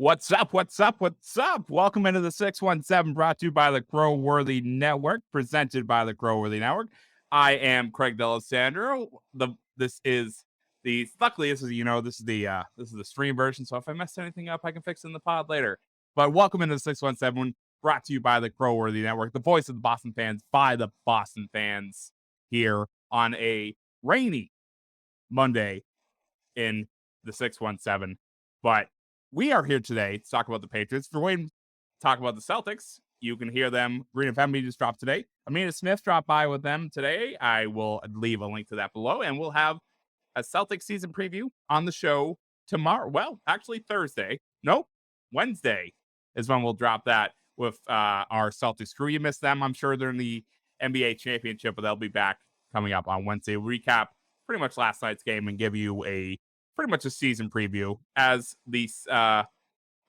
What's up? What's up? What's up? Welcome into the 617, brought to you by the Grow-Worthy Network, presented by the Grow-Worthy Network. I am Craig D'Alessandro. This is the luckily this is the stream version. So if I messed anything up, I can fix it in the pod later. But welcome into the 617, brought to you by the Grow-Worthy Network, the voice of the Boston fans by the Boston fans, here on a rainy Monday in the 617. But we are here today to talk about the Patriots. If you're waiting to talk about the Celtics, you can hear them. Green FM just dropped today. Amina Smith dropped by with them today. I will leave a link to that below, and we'll have a Celtics season preview on the show tomorrow. Well, actually Thursday. Nope, Wednesday is when we'll drop that with our Celtics crew. You missed them, I'm sure they're in the NBA championship, but they'll be back coming up on Wednesday. Recap pretty much last night's game and give you pretty much a season preview as our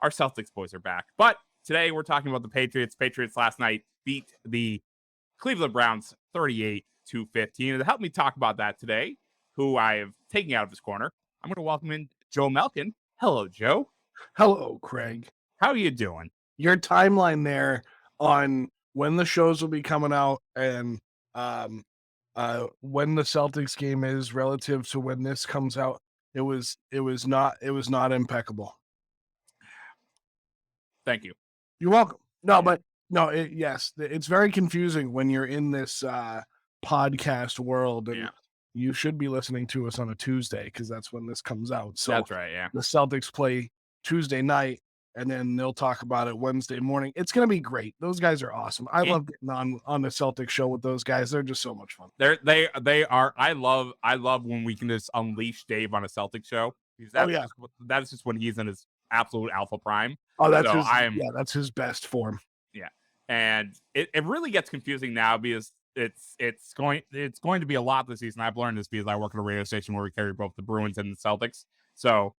Celtics boys are back. But today we're talking about the Patriots. Patriots last night beat the Cleveland Browns 38-15. And to help me talk about that today, who I have taken out of his corner, I'm going to welcome in Joe Malkin. Hello, Joe. Hello, Craig. How are you doing? Your timeline there on when the shows will be coming out and when the Celtics game is relative to when this comes out, it was not impeccable. Thank you. You're welcome. No, but no, yes, it's very confusing when you're in this podcast world, and you should be listening to us on a Tuesday because that's when this comes out. So that's right. Yeah, the Celtics play Tuesday night, and then they'll talk about it Wednesday morning. It's going to be great. Those guys are awesome. I love getting on the Celtics show with those guys. They're just so much fun. They are. I love when we can just unleash Dave on a Celtics show. That's just when he's in his absolute alpha prime. Oh, that's that's his best form. Yeah, and it really gets confusing now because it's going to be a lot this season. I've learned this because I work at a radio station where we carry both the Bruins and the Celtics. So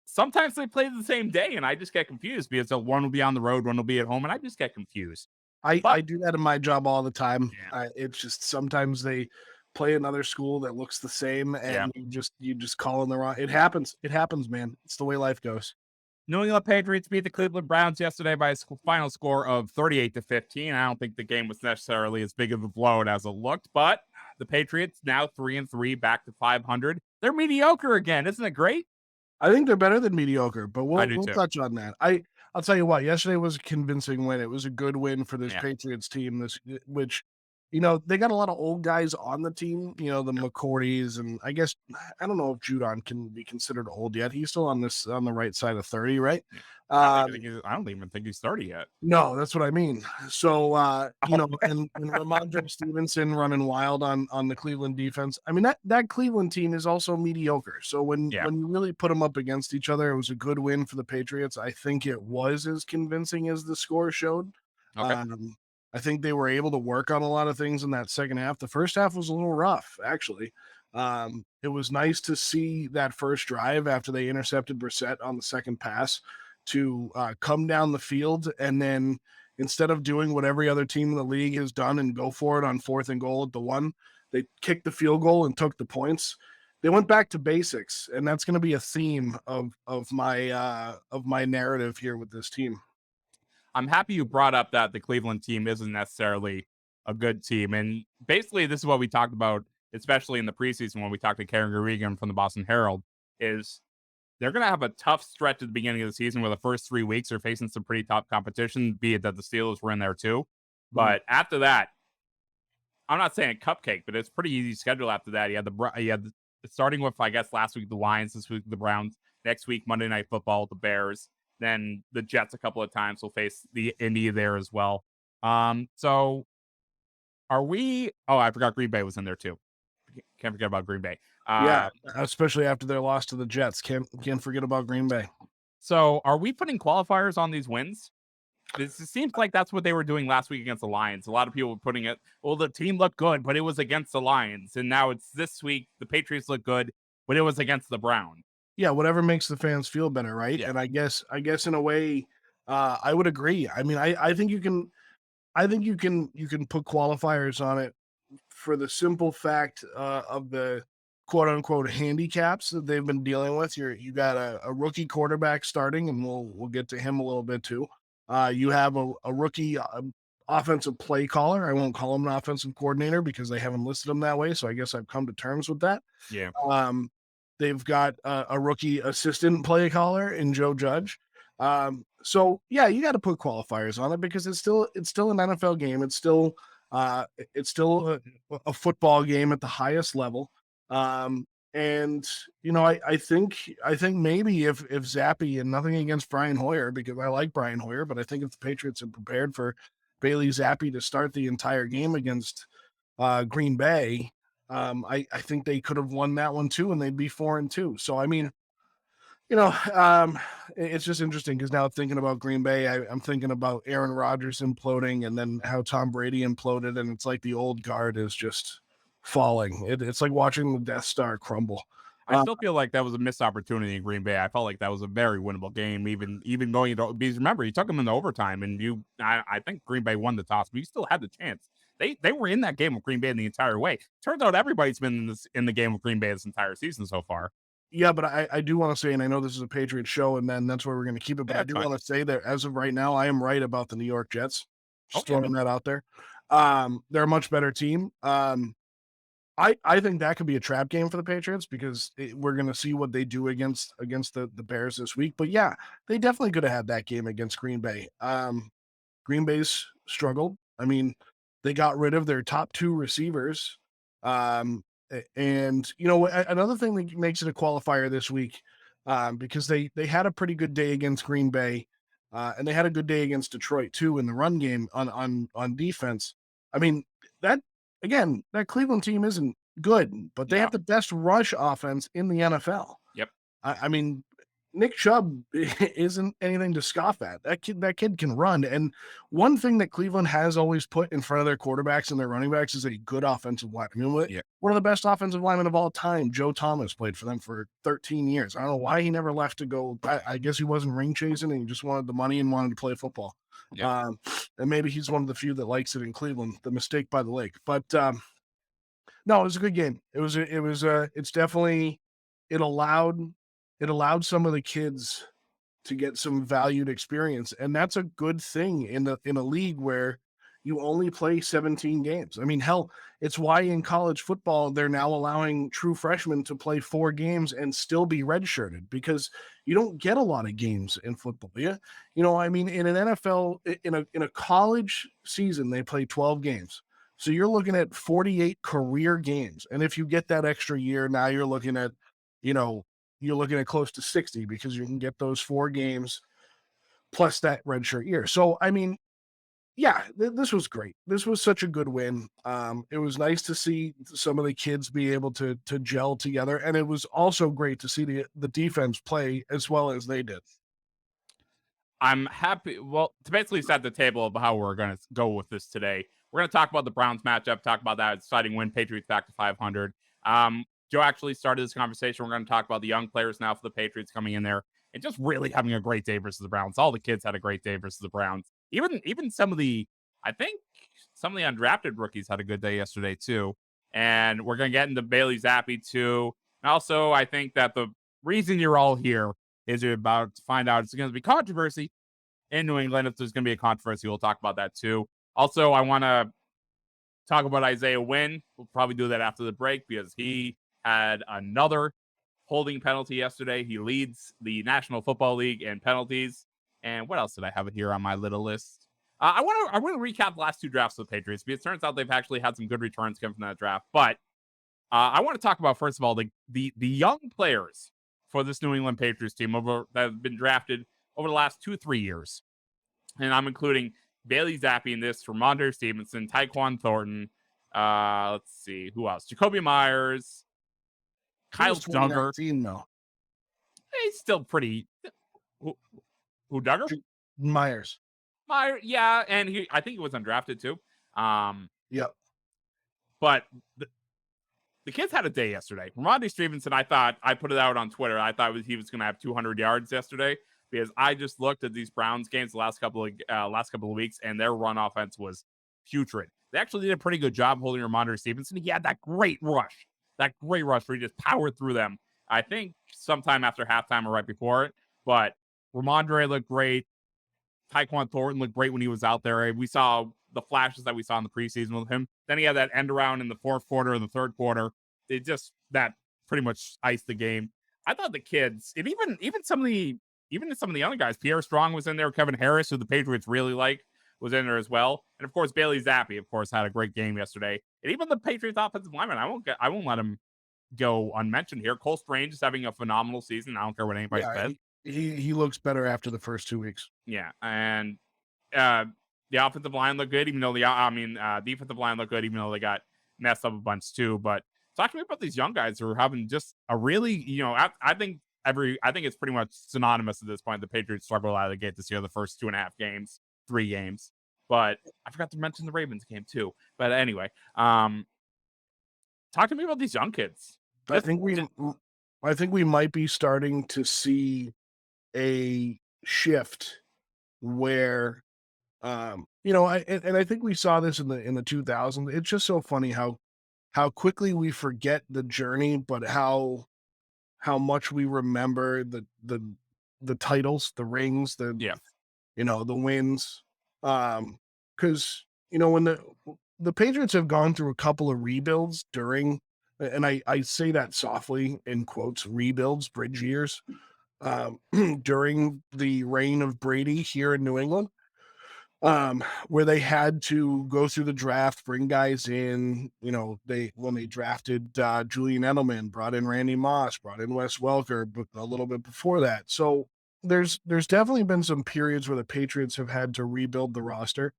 sometimes they play the same day, and I just get confused because one will be on the road, one will be at home, and I just get confused. I do that in my job all the time. Yeah. It's just sometimes they play another school that looks the same, and you just call in the wrong. It happens, man. It's the way life goes. New England Patriots beat the Cleveland Browns yesterday by a final score of 38-15. I don't think the game was necessarily as big of a blowout as it looked, but the Patriots now 3-3, back to 500. They're mediocre again. Isn't it great? I think they're better than mediocre, but we'll touch on that. I'll tell you what, yesterday was a convincing win. It was a good win for this Patriots team, which, they got a lot of old guys on the team, the McCourties, and I guess, I don't know if Judon can be considered old yet. He's still on the right side of 30, right? I don't even think he's 30 yet. No, that's what I mean. So, and Ramondre Stevenson running wild on the Cleveland defense. I mean, that Cleveland team is also mediocre. So when you really put them up against each other, it was a good win for the Patriots. I think it was as convincing as the score showed. Okay. I think they were able to work on a lot of things in that second half. The first half was a little rough, actually. It was nice to see that first drive after they intercepted Brissett on the second pass to come down the field, and then instead of doing what every other team in the league has done and go for it on 4th and goal at the 1, they kicked the field goal and took the points. They went back to basics, and that's going to be a theme of my narrative here with this team. I'm happy you brought up that the Cleveland team isn't necessarily a good team. And basically, this is what we talked about, especially in the preseason when we talked to Karen Garrigan from the Boston Herald, is they're going to have a tough stretch at the beginning of the season where the first 3 weeks are facing some pretty tough competition, be it that the Steelers were in there too. But after that, I'm not saying a cupcake, but it's pretty easy schedule after that. You had starting with, I guess, last week, the Lions, this week, the Browns, next week, Monday Night Football, the Bears. Then the Jets a couple of times will face the Indy there as well. So are we? Oh, I forgot Green Bay was in there too. Can't forget about Green Bay. Especially after their loss to the Jets. Can't forget about Green Bay. So are we putting qualifiers on these wins? It seems like that's what they were doing last week against the Lions. A lot of people were putting it, well, the team looked good, but it was against the Lions. And now it's this week, the Patriots look good, but it was against the Browns. Yeah, whatever makes the fans feel better, right? Yeah. And I guess in a way, I would agree. I mean, I think you can put qualifiers on it for the simple fact of the quote unquote handicaps that they've been dealing with. You got a rookie quarterback starting, and we'll get to him a little bit too. You have a rookie offensive play caller. I won't call him an offensive coordinator because they haven't listed him that way. So I guess I've come to terms with that. Yeah. They've got a rookie assistant play caller in Joe Judge. So yeah, you got to put qualifiers on it because it's still an NFL game. It's still a football game at the highest level. And I think maybe if Zappe, and nothing against Brian Hoyer because I like Brian Hoyer, but I think if the Patriots had prepared for Bailey Zappe to start the entire game against Green Bay, I think they could have won that one too, and they'd be 4-2. So I mean, it's just interesting because now thinking about Green Bay, I'm thinking about Aaron Rodgers imploding, and then how Tom Brady imploded, and it's like the old guard is just falling. It's like watching the Death Star crumble. I still feel like that was a missed opportunity in Green Bay. I felt like that was a very winnable game, even going into, because remember, you took them into overtime, and I think Green Bay won the toss, but you still had the chance. They were in that game with Green Bay the entire way. Turns out everybody's been in the game with Green Bay this entire season so far. Yeah, but I do want to say, and I know this is a Patriots show, and then that's where we're going to keep it. But Yeah, I it's do fine. want to say that as of right now, I am right about the New York Jets. Just Okay. throwing that out there. They're a much better team. I think that could be a trap game for the Patriots because we're going to see what they do against the Bears this week. But yeah, they definitely could have had that game against Green Bay. Green Bay's struggled. I mean, they got rid of their top two receivers. And another thing that makes it a qualifier this week, because they had a pretty good day against Green Bay, and they had a good day against Detroit too in the run game on defense. I mean, that again, that Cleveland team isn't good, but they No. have the best rush offense in the NFL. Yep. I mean, Nick Chubb isn't anything to scoff at. That kid can run. And one thing that Cleveland has always put in front of their quarterbacks and their running backs is a good offensive line. I mean, Yeah. one of the best offensive linemen of all time, Joe Thomas, played for them for 13 years. I don't know why he never left to go. I guess he wasn't ring chasing and he just wanted the money and wanted to play football. Yeah. And maybe he's one of the few that likes it in Cleveland, the mistake by the lake. But no, it was a good game. It's definitely, it allowed some of the kids to get some valued experience, and that's a good thing in a league where you only play 17 games. I mean, hell, it's why in college football they're now allowing true freshmen to play 4 games and still be redshirted because you don't get a lot of games in football. Yeah, I mean, in an NFL, in a college season, they play 12 games. So you're looking at 48 career games, and if you get that extra year, now you're looking at, close to 60 because you can get those 4 games plus that redshirt year. So, I mean, yeah, this was great. This was such a good win. It was nice to see some of the kids be able to gel together, and it was also great to see the defense play as well as they did. I'm happy. Well, to basically set the table of how we're going to go with this today, we're going to talk about the Browns matchup, talk about that exciting win, Patriots back to 500. Joe actually started this conversation. We're going to talk about the young players now for the Patriots coming in there and just really having a great day versus the Browns. All the kids had a great day versus the Browns. Even some of the, I think some of the undrafted rookies had a good day yesterday too. And we're going to get into Bailey Zappe too. And also, I think that the reason you're all here is you're about to find out it's going to be controversy in New England. If there's going to be a controversy, we'll talk about that too. Also, I want to talk about Isaiah Wynn. We'll probably do that after the break because he had another holding penalty yesterday. He leads the National Football League in penalties. And what else did I have here on my little list? I want to recap the last 2 drafts of the Patriots because it turns out they've actually had some good returns coming from that draft. But I want to talk about, first of all, the young players for this New England Patriots team that have been drafted over the last 2-3 years. And I'm including Bailey Zappe in this, Ramondre Stevenson, Tyquan Thornton. Let's see, who else? Jacoby Myers, Kyle Duggar. Though. He's still pretty. Who Duggar? Myers. Yeah, and I think he was undrafted too. Yep. But the kids had a day yesterday. Ramondre Stevenson, I put it out on Twitter. I thought he was going to have 200 yards yesterday because I just looked at these Browns games the last couple of weeks, and their run offense was putrid. They actually did a pretty good job holding Ramondre Stevenson. He had that great rush that great rush where he just powered through them. I think sometime after halftime or right before it. But Ramondre looked great. Tyquan Thornton looked great when he was out there. We saw the flashes that we saw in the preseason with him. Then he had that end around in the fourth quarter and the third quarter. It just that pretty much iced the game. I thought the kids, and even some of the other guys, Pierre Strong was in there, Kevin Harris, who the Patriots really like, was in there as well. And of course, Bailey Zappe, of course, had a great game yesterday. And even the Patriots offensive lineman, I won't let him go unmentioned here. Cole Strange is having a phenomenal season. I don't care what anybody Yeah, says. he looks better after the first 2 weeks. Yeah, and uh, the offensive line looked good, even though defensive line looked good, even though they got messed up a bunch too. But talk to me about these young guys who are having just a really, I think it's pretty much synonymous at this point. The Patriots struggled out of the gate this year, the first 2.5 games, 3 games. But I forgot to mention the Ravens game too. But anyway, talk to me about these young kids. I think we might be starting to see a shift where I think we saw this in the 2000s. It's just so funny how quickly we forget the journey, but how much we remember the titles, the rings, Yeah, the wins. Because when the Patriots have gone through a couple of rebuilds during, and I say that softly in quotes, rebuilds, bridge years, during the reign of Brady here in New England, where they had to go through the draft, bring guys in. When they drafted Julian Edelman, brought in Randy Moss, brought in Wes Welker, but a little bit before that. So there's definitely been some periods where the Patriots have had to rebuild the roster.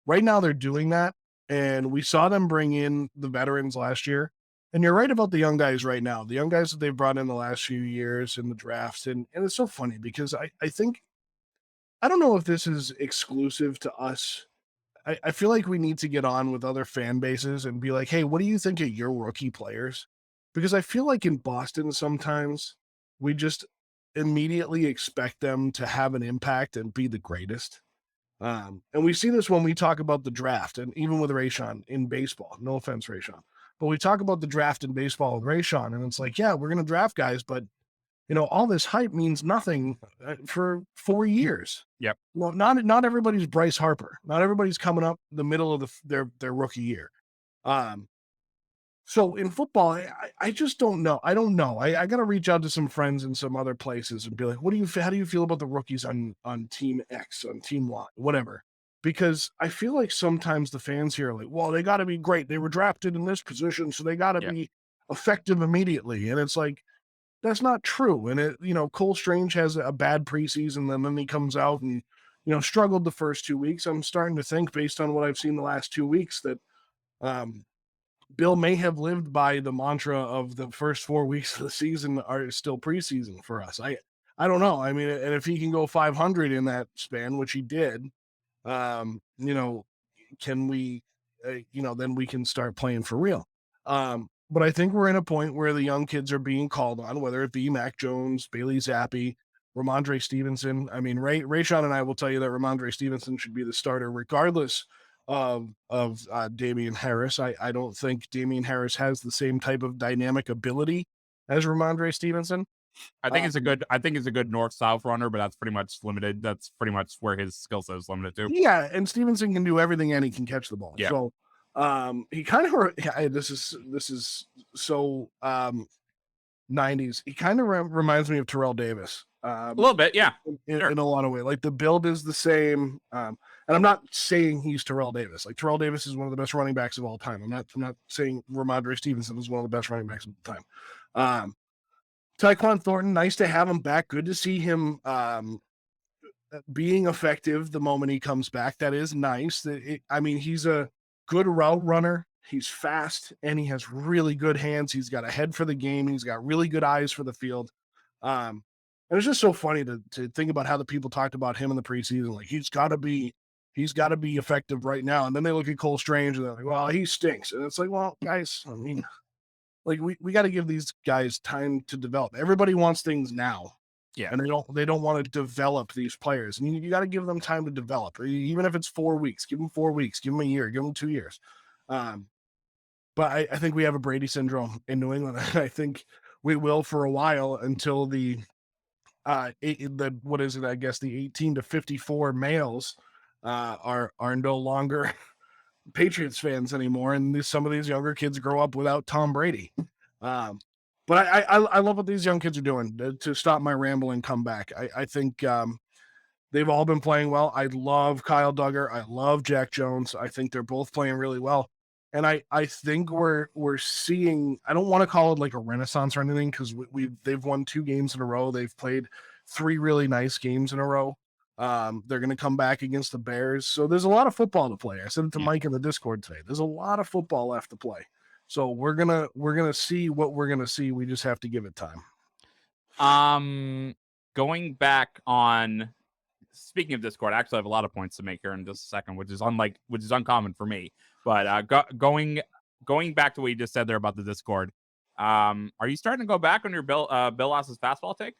Right now they're doing that, and we saw them bring in the veterans last year. And you're right about the young guys right now. The young guys that they've brought in the last few years in the drafts. And it's so funny because I think, I don't know if this is exclusive to us. I feel like we need to get on with other fan bases and be like, hey, what do you think of your rookie players? Because I feel like in Boston, sometimes we just immediately expect them to have an impact and be the greatest. And we see this when we talk about the draft, and even with Rayshawn in baseball. No offense, Rayshawn. But we talk about the draft in baseball with Rayshawn, and it's like, yeah, we're going to draft guys, but all this hype means nothing for 4 years. yep. Well, not everybody's Bryce Harper. Not everybody's coming up the middle of their rookie year. So in football, I just don't know. I don't know. I got to reach out to some friends in some other places and be like, how do you feel about the rookies on team X, on team Y, whatever? Because I feel like sometimes the fans here are like, well, they got to be great. They were drafted in this position, so they got to be effective immediately. And it's like, that's not true. And Cole Strange has a bad preseason, and then he comes out and, struggled the first 2 weeks. I'm starting to think, based on what I've seen the last 2 weeks, that Bill may have lived by the mantra of the first 4 weeks of the season are still preseason for us. I don't know. I mean, and if he can go 500 in that span, which he did, can we, then we can start playing for real. But I think we're in a point where the young kids are being called on, whether it be Mac Jones, Bailey Zappe, Ramondre Stevenson. I mean, Rayshawn and I will tell you that Ramondre Stevenson should be the starter regardless of Damian Harris. I don't think Damian Harris has the same type of dynamic ability as Ramondre Stevenson. I think it's a good north-south runner, but that's pretty much limited. That's pretty much where his skill set is limited to. Yeah, and Stevenson can do everything and he can catch the ball. Yeah. So he kind of this is so 90s. He kind of reminds me of Terrell Davis. A little bit, yeah. In a lot of ways. Like the build is the same. And I'm not saying he's Terrell Davis. Like Terrell Davis is one of the best running backs of all time. I'm not saying Ramondre Stevenson is one of the best running backs of all time. Tyquan Thornton, nice to have him back. Good to see him being effective the moment he comes back. That is nice. He's a good route runner. He's fast and he has really good hands. He's got a head for the game. He's got really good eyes for the field. And it's just so funny to think about how the people talked about him in the preseason. Like he's got to be effective right now. And then they look at Cole Strange and they're like, well, he stinks. And it's like, well, guys, I mean, like we got to give these guys time to develop. Everybody wants things now. Yeah. And they don't want to develop these players. And you got to give them time to develop. Even if it's 4 weeks, give them 4 weeks, give them a year, give them 2 years. but I think we have a Brady syndrome in New England. I think we will for a while until the what is it? I guess the 18 to 54 males are no longer Patriots fans anymore, and some of these younger kids grow up without Tom Brady. But I love what these young kids are doing. To stop my ramble and come back, I think they've all been playing well. I love Kyle Duggar. I love Jack Jones. I think they're both playing really well. And I think we're seeing, I don't want to call it like a renaissance or anything, because they've won 2 games in a row. They've played 3 really nice games in a row. They're going to come back against the Bears. So there's a lot of football to play. I said it to Mike in the Discord today. There's a lot of football left to play. So we're gonna see what we're gonna see. We just have to give it time. Going back on, speaking of Discord, I actually have a lot of points to make here in just a second, which is uncommon for me. But going back to what you just said there about the Discord, are you starting to go back on your Bill Loss's fastball take?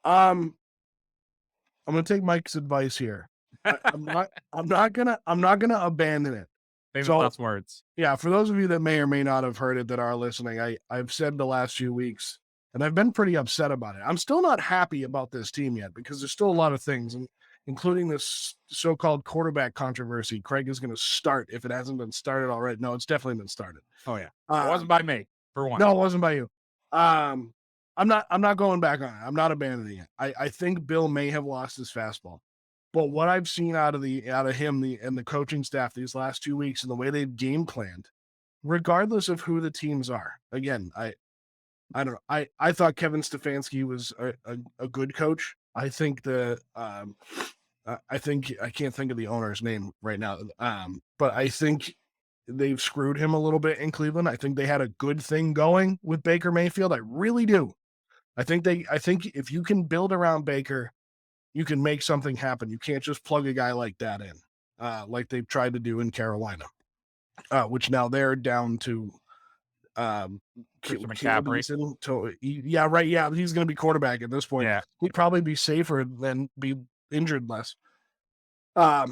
I'm gonna take Mike's advice here. I'm not gonna abandon it. Famous last words. Yeah, for those of you that may or may not have heard it that are listening, I've said the last few weeks, and I've been pretty upset about it. I'm still not happy about this team yet, because there's still a lot of things, including this so-called quarterback controversy. Craig is going to start if it hasn't been started already. No, it's definitely been started. Oh yeah, it wasn't by me for one. No, it wasn't by you. I'm not going back on it. I'm not abandoning it. I think Bill may have lost his fastball. But what I've seen out of him and the coaching staff these last 2 weeks, and the way they've game planned, regardless of who the teams are, again, I don't know. I thought Kevin Stefanski was a good coach. I think I can't think of the owner's name right now. But I think they've screwed him a little bit in Cleveland. I think they had a good thing going with Baker Mayfield. I really do. I think if you can build around Baker, you can make something happen. You can't just plug a guy like that in, like they've tried to do in Carolina, which now they're down to McCaffrey. Yeah, right. Yeah, he's going to be quarterback at this point. Yeah, he'd probably be safer than be injured less. No,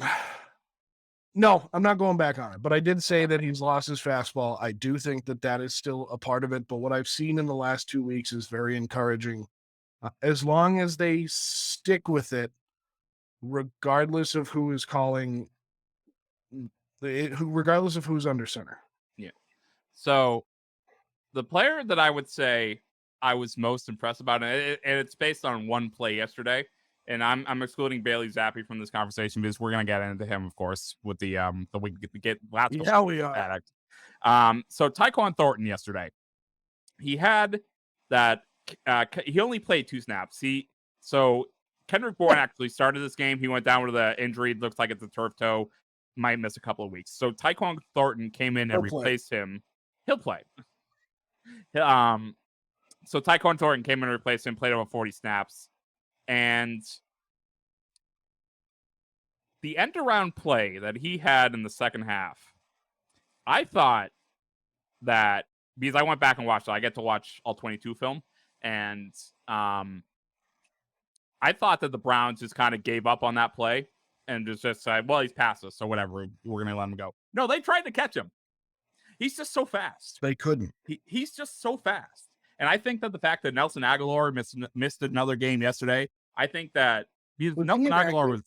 I'm not going back on it, but I did say that he's lost his fastball. I do think that is still a part of it, but what I've seen in the last 2 weeks is very encouraging. As long as they stick with it, regardless of who is calling, regardless of who's under center. Yeah. So the player that I would say I was most impressed about, and it's based on one play yesterday, and I'm excluding Bailey Zappe from this conversation because we're gonna get into him, of course, with the we get last. Yeah, we are. So Tyquan Thornton yesterday, he had that. He only played 2 snaps. So Kendrick Bourne actually started this game. He went down with an injury. It looks like it's a turf toe. Might miss a couple of weeks. So Tyquan Thornton came in and replaced him. He'll play. So Tyquan Thornton came in and replaced him, played over 40 snaps. And the end-around play that he had in the second half, I thought that, because I went back and watched it, I get to watch all 22 film, and I thought that the Browns just kind of gave up on that play and just said, well, he's past us, so whatever, we're going to let him go. No, they tried to catch him. He's just so fast. They couldn't. He's just so fast. And I think that the fact that Nelson Aguilar missed another game yesterday, I think that Nelson Aguilar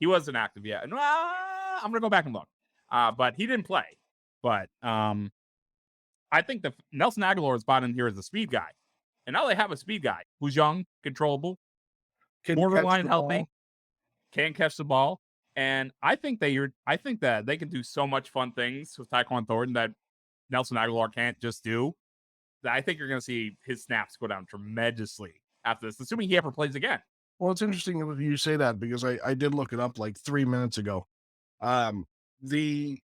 wasn't active yet. And I'm going to go back and look. But he didn't play. But I think that Nelson Aguilar is brought in here as a speed guy. And now they have a speed guy who's young, controllable, borderline healthy, can catch the ball. And I think that they can do so much fun things with Tyquan Thornton that Nelson Aguilar can't just do. That I think you're going to see his snaps go down tremendously after this, assuming he ever plays again. Well, it's interesting if you say that, because I did look it up like 3 minutes ago. The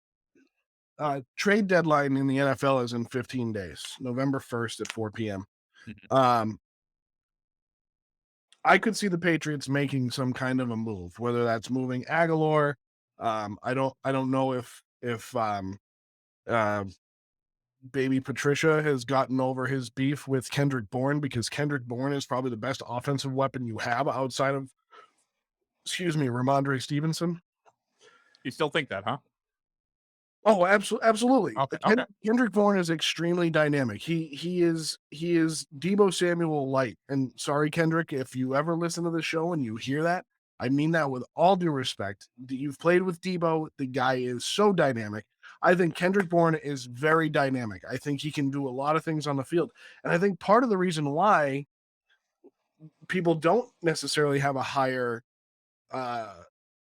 trade deadline in the NFL is in 15 days, November 1st at 4 p.m. I could see the Patriots making some kind of a move, whether that's moving Aguilar. I don't know if baby Patricia has gotten over his beef with Kendrick Bourne, because Kendrick Bourne is probably the best offensive weapon you have outside of, Ramondre Stevenson. You still think that, huh? Oh, absolutely. Okay. Kendrick Bourne is extremely dynamic. He is Debo Samuel light. And sorry, Kendrick, if you ever listen to the show and you hear that, I mean that with all due respect. You've played with Debo. The guy is so dynamic. I think Kendrick Bourne is very dynamic. I think he can do a lot of things on the field. And I think part of the reason why people don't necessarily have a higher uh,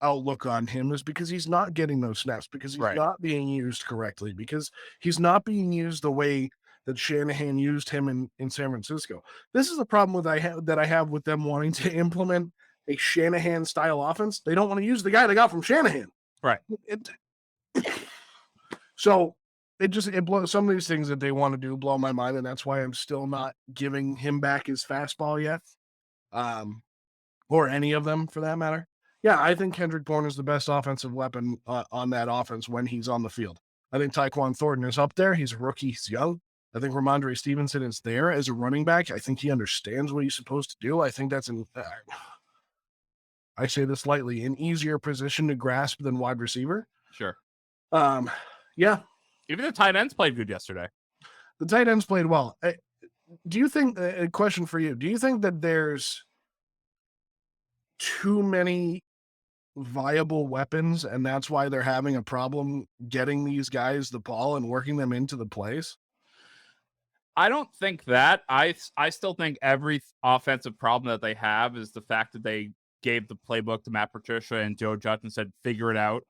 outlook on him is because he's not getting those snaps, because he's Right. not being used correctly, because he's not being used the way that Shanahan used him in San Francisco. This is the problem that I have with them wanting to implement a Shanahan style offense. They don't want to use the guy they got from Shanahan. Right. So it blows, some of these things that they want to do blow my mind, and that's why I'm still not giving him back his fastball yet. Or any of them for that matter. Yeah, I think Kendrick Bourne is the best offensive weapon on that offense when he's on the field. I think Tyquan Thornton is up there. He's a rookie. He's young. I think Ramondre Stevenson is there as a running back. I think he understands what he's supposed to do. I think that's I say this lightly, an easier position to grasp than wide receiver. Sure. Yeah. Even the tight ends played good yesterday. The tight ends played well. Do you think, a question for you, do you think that there's too many viable weapons and that's why they're having a problem getting these guys the ball and working them into the plays? I don't think that. I still think every offensive problem that they have is the fact that they gave the playbook to Matt Patricia and Joe Judge and said, figure it out.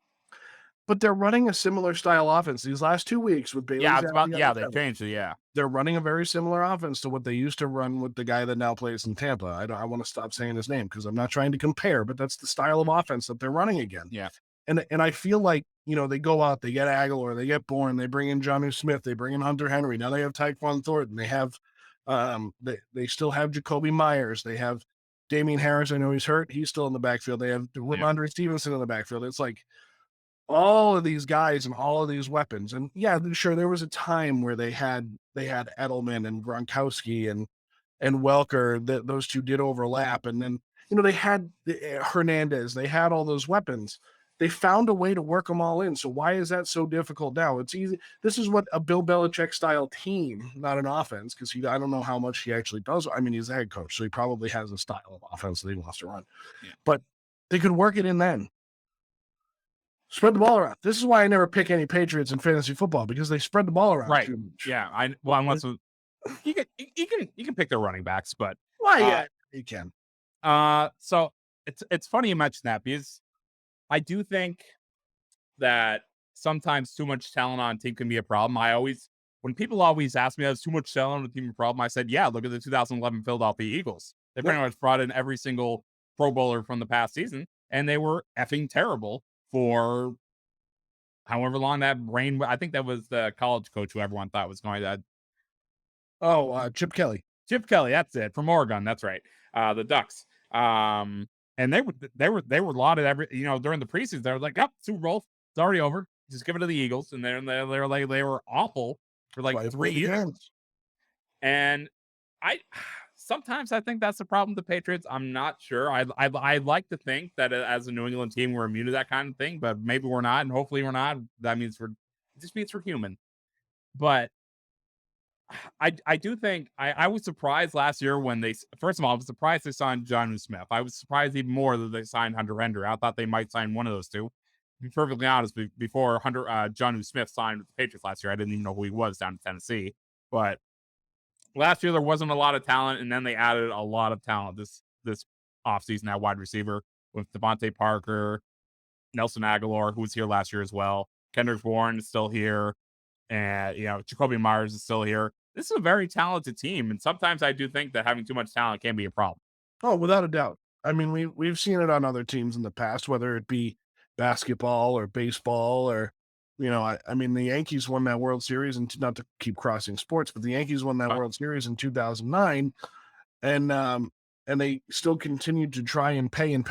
But they're running a similar style offense these last 2 weeks with Bailey Zappe. They changed it, yeah. They're running a very similar offense to what they used to run with the guy that now plays in Tampa. I want to stop saying his name because I'm not trying to compare, but that's the style of offense that they're running again. Yeah. And I feel like, they go out, they get Aguilar, they get Bourne, they bring in Jonnu Smith, they bring in Hunter Henry. Now they have Tyquan Thornton. They have, they still have Jacoby Myers. They have Damian Harris. I know he's hurt. He's still in the backfield. They have Ramondre Stevenson in the backfield. It's like all of these guys and all of these weapons. And yeah, sure, there was a time where they had Edelman and Gronkowski and Welker, that those two did overlap. And then, they had Hernandez, they had all those weapons. They found a way to work them all in. So why is that so difficult now? It's easy. This is what a Bill Belichick style team, not an offense, because I don't know how much he actually does. I mean, he's a head coach, so he probably has a style of offense that he wants to run. Yeah. But they could work it in then. Spread the ball around. This is why I never pick any Patriots in fantasy football, because they spread the ball around right. too much. Yeah. Unless you can pick their running backs, but yeah, you can. So it's funny you mentioned that, because I do think that sometimes too much talent on a team can be a problem. When people always ask me, "Has too much talent on a team a problem?" I said, "Yeah, look at the 2011 Philadelphia Eagles. They pretty much brought in every single Pro Bowler from the past season, and they were effing terrible for however long that reign." I think that was the college coach who everyone thought was going to. Chip Kelly. Chip Kelly, that's it, from Oregon. That's right. The Ducks. And they were lauded during the preseason. They were like, "Yep, Super Bowl, it's already over. Just give it to the Eagles." And they were awful for like 3 years. And sometimes I think that's the problem with the Patriots. I'm not sure. I like to think that as a New England team, we're immune to that kind of thing, but maybe we're not, and hopefully we're not. That means it just means we're human. But I do think I was surprised last year when first of all, I was surprised they signed Jonnu Smith. I was surprised even more that they signed Hunter Henry. I thought they might sign one of those two. To be perfectly honest, before Jonnu Smith signed with the Patriots last year, I didn't even know who he was down in Tennessee. But last year there wasn't a lot of talent, and then they added a lot of talent this offseason at wide receiver with Devontae Parker, Nelson Aguilar, who was here last year as well. Kendrick Bourne is still here. And, Jacoby Myers is still here. This is a very talented team. And sometimes I do think that having too much talent can be a problem. Oh, without a doubt. I mean, we've seen it on other teams in the past, whether it be basketball or baseball or, I mean, the Yankees won that World Series, and not to keep crossing sports, but the Yankees won that World Series in 2009. And they still continued to try and pay and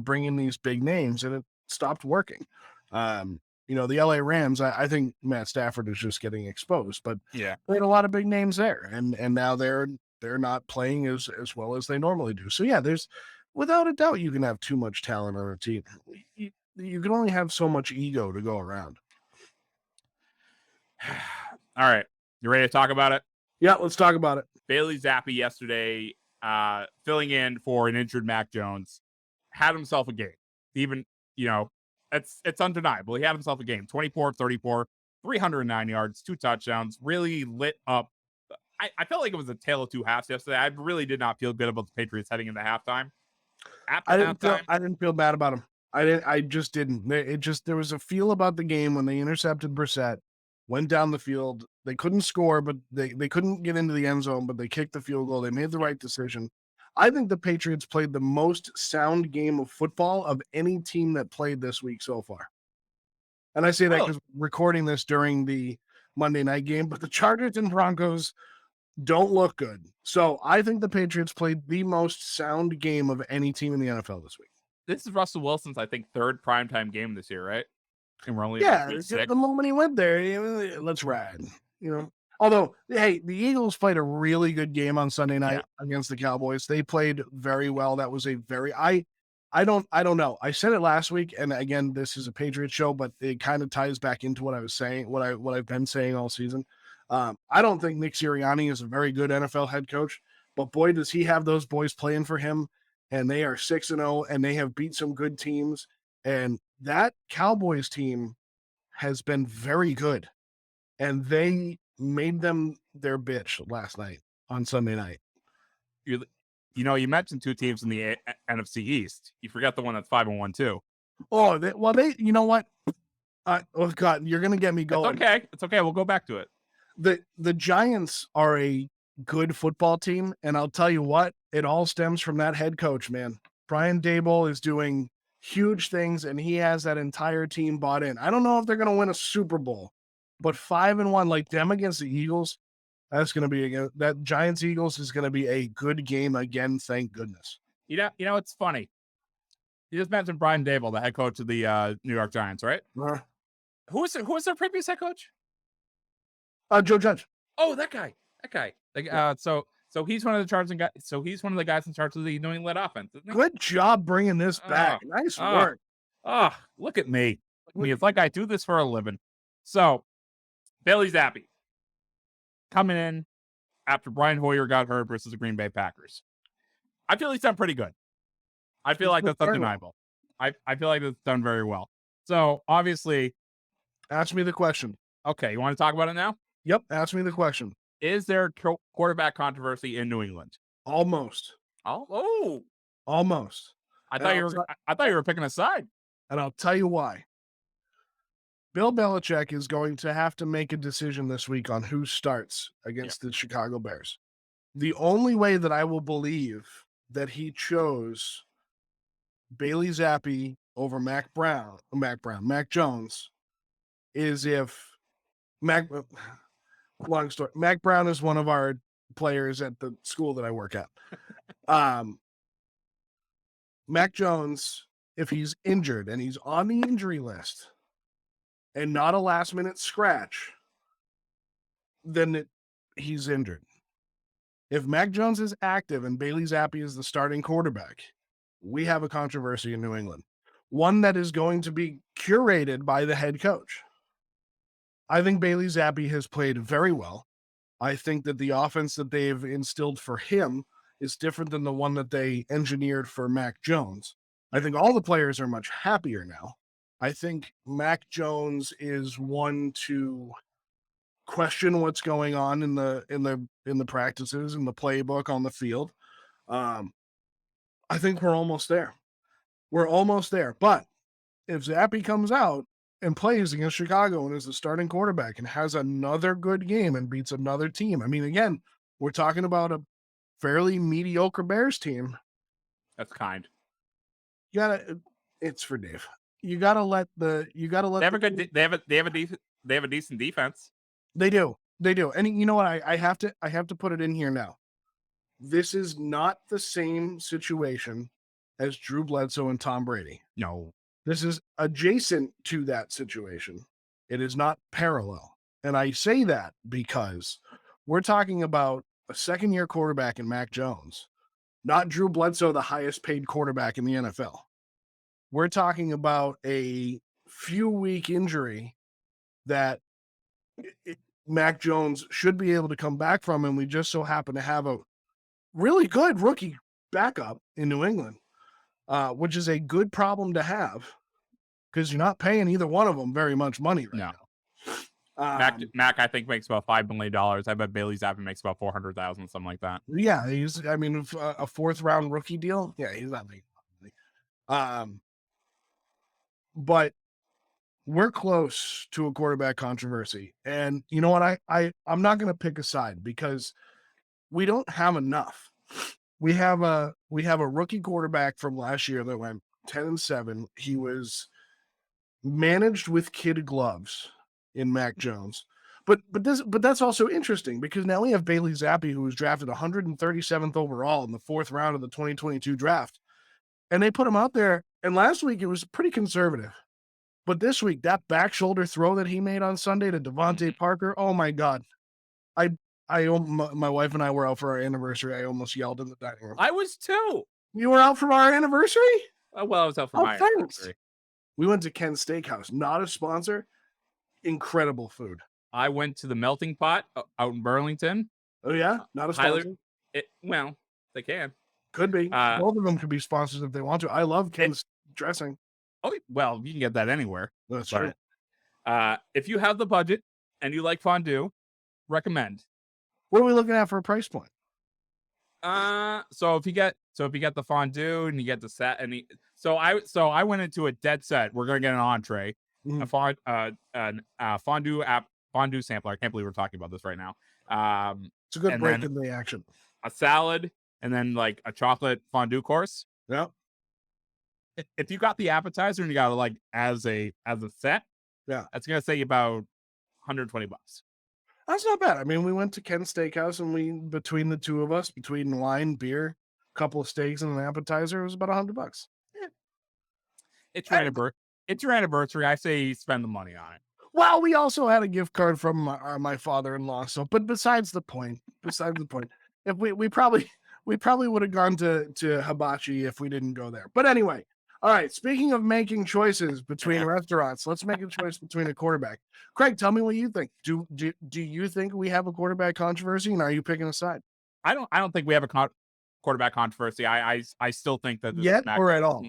bring in these big names, and it stopped working. The LA Rams, I think Matt Stafford is just getting exposed, but yeah, they had a lot of big names there, and now they're not playing as well as they normally do. So yeah, there's without a doubt you can have too much talent on a team. you can only have so much ego to go around. All right. You ready to talk about it? Yeah, let's talk about it. Bailey Zappe yesterday, filling in for an injured Mac Jones, had himself a game. Even, it's undeniable. He had himself a game. 24-34, 309 yards, 2 touchdowns, really lit up. I felt like it was a tale of two halves yesterday. I really did not feel good about the Patriots heading into halftime. After halftime, I didn't feel bad about him. I just didn't. There was a feel about the game when they intercepted Brissett, went down the field. They couldn't score, but they couldn't get into the end zone, but they kicked the field goal. They made the right decision. I think the Patriots played the most sound game of football of any team that played this week so far. And I say that because recording this during the Monday night game, but the Chargers and Broncos don't look good. So I think the Patriots played the most sound game of any team in the NFL this week. this is Russell Wilson's, I think, third primetime game this year, right? And we're only The moment he went there, let's ride. Although, hey, the Eagles played a really good game on Sunday night against the Cowboys. They played very well. That was a very I don't know. I said it last week, and again, this is a Patriots show, but it kind of ties back into what I was saying, what I've been saying all season. I don't think Nick Sirianni is a very good NFL head coach, but boy, does he have those boys playing for him. And they are 6-0, and they have beat some good teams. And that Cowboys team has been very good. And they made them their bitch last night on Sunday night. You mentioned two teams in the NFC East. You forgot the one that's 5-1 too. Oh, you know what? Oh God, you're gonna get me going. It's okay. We'll go back to it. The Giants are a good football team, and I'll tell you what, it all stems from that head coach, man. Brian Daboll is doing huge things, and he has that entire team bought in. I don't know if they're going to win a Super Bowl, but 5-1, like them against the Eagles, that's going to be that Giants Eagles is going to be a good game again. Thank goodness. It's funny. You just mentioned Brian Daboll, the head coach of the New York Giants, right? Who was their previous head coach? Joe Judge. Oh, that guy. So he's one of the guys in charge of the New England offense, isn't he? Good job bringing this back. Nice work. Look at me. It's like I do this for a living. So, Bailey Zappe coming in after Brian Hoyer got hurt versus the Green Bay Packers. I feel he's done pretty good. I feel like that's undeniable. I feel like it's done very well. So, obviously, ask me the question. Okay, you want to talk about it now? Yep, ask me the question. Is there quarterback controversy in New England? Almost. Oh, almost. I thought you were picking a side. And I'll tell you why. Bill Belichick is going to have to make a decision this week on who starts against the Chicago Bears. The only way that I will believe that he chose Bailey Zappe over Mac Jones is if long story. Mac Brown is one of our players at the school that I work at. Mac Jones, if he's injured and he's on the injury list and not a last minute scratch, then he's injured. If Mac Jones is active and Bailey Zappe is the starting quarterback, we have a controversy in New England. One that is going to be curated by the head coach. I think Bailey Zappe has played very well. I think that the offense that they've instilled for him is different than the one that they engineered for Mac Jones. I think all the players are much happier now. I think Mac Jones is one to question what's going on in the practices, in the playbook, on the field. I think we're almost there. But if Zappe comes out and plays against Chicago and is the starting quarterback and has another good game and beats another team. I mean, again, we're talking about a fairly mediocre Bears team. That's kind. It's for Dave. They have a decent defense. They do. And you know what? I have to put it in here now. This is not the same situation as Drew Bledsoe and Tom Brady. No. This is adjacent to that situation. It is not parallel. And I say that because we're talking about a second-year quarterback in Mac Jones, not Drew Bledsoe, the highest paid quarterback in the NFL. we're talking about a few week injury that Mac Jones should be able to come back from, and we just so happen to have a really good rookie backup in New England, which is a good problem to have because you're not paying either one of them very much money right No. now. Mac, I think, makes about $5 million. I bet Bailey Zappe makes about 400,000, something like that. Yeah, I mean, a fourth round rookie deal. Yeah, he's not making money. But we're close to a quarterback controversy, and you know what? I'm not going to pick a side because we don't have enough. We have a rookie quarterback from last year that went 10-7. He was managed with kid gloves in Mac Jones. But that's also interesting because now we have Bailey Zappe, who was drafted 137th overall in the 4th round of the 2022 draft. And they put him out there, and last week it was pretty conservative. But this week, that back shoulder throw that he made on Sunday to Devontae Parker, oh my God. My wife and I were out for our anniversary. I almost yelled in the dining room. I was too. You were out for our anniversary? Well, I was out for my anniversary. We went to Ken's Steakhouse, not a sponsor. Incredible food. I went to the Melting Pot out in Burlington. Oh yeah, not a sponsor. Well, they can. Could be. Both of them could be sponsors if they want to. I love Ken's dressing. Oh well, you can get that anywhere. That's true. If you have the budget and you like fondue, recommend. What are we looking at for a price point? So if you get the fondue and you get the set, and I went into a dead set. We're gonna get an entree, a fondue sampler. I can't believe we're talking about this right now. It's a good break in the action. A salad, and then like a chocolate fondue course. Yeah. If you got the appetizer and you got it like as a set, yeah, that's gonna save you about $120. That's not bad. I mean, we went to Ken's Steakhouse, and between the two of us, between wine, beer, a couple of steaks, and an appetizer, it was about $100. Yeah. It's your anniversary. I say spend the money on it. Well, we also had a gift card from my father-in-law. So, but besides the point, if we probably would have gone to Hibachi if we didn't go there. But anyway, all right. Speaking of making choices between restaurants, let's make a choice between a quarterback. Craig, tell me what you think. Do you think we have a quarterback controversy, and are you picking a side? I don't think we have a quarterback controversy. I still think that yet or at all.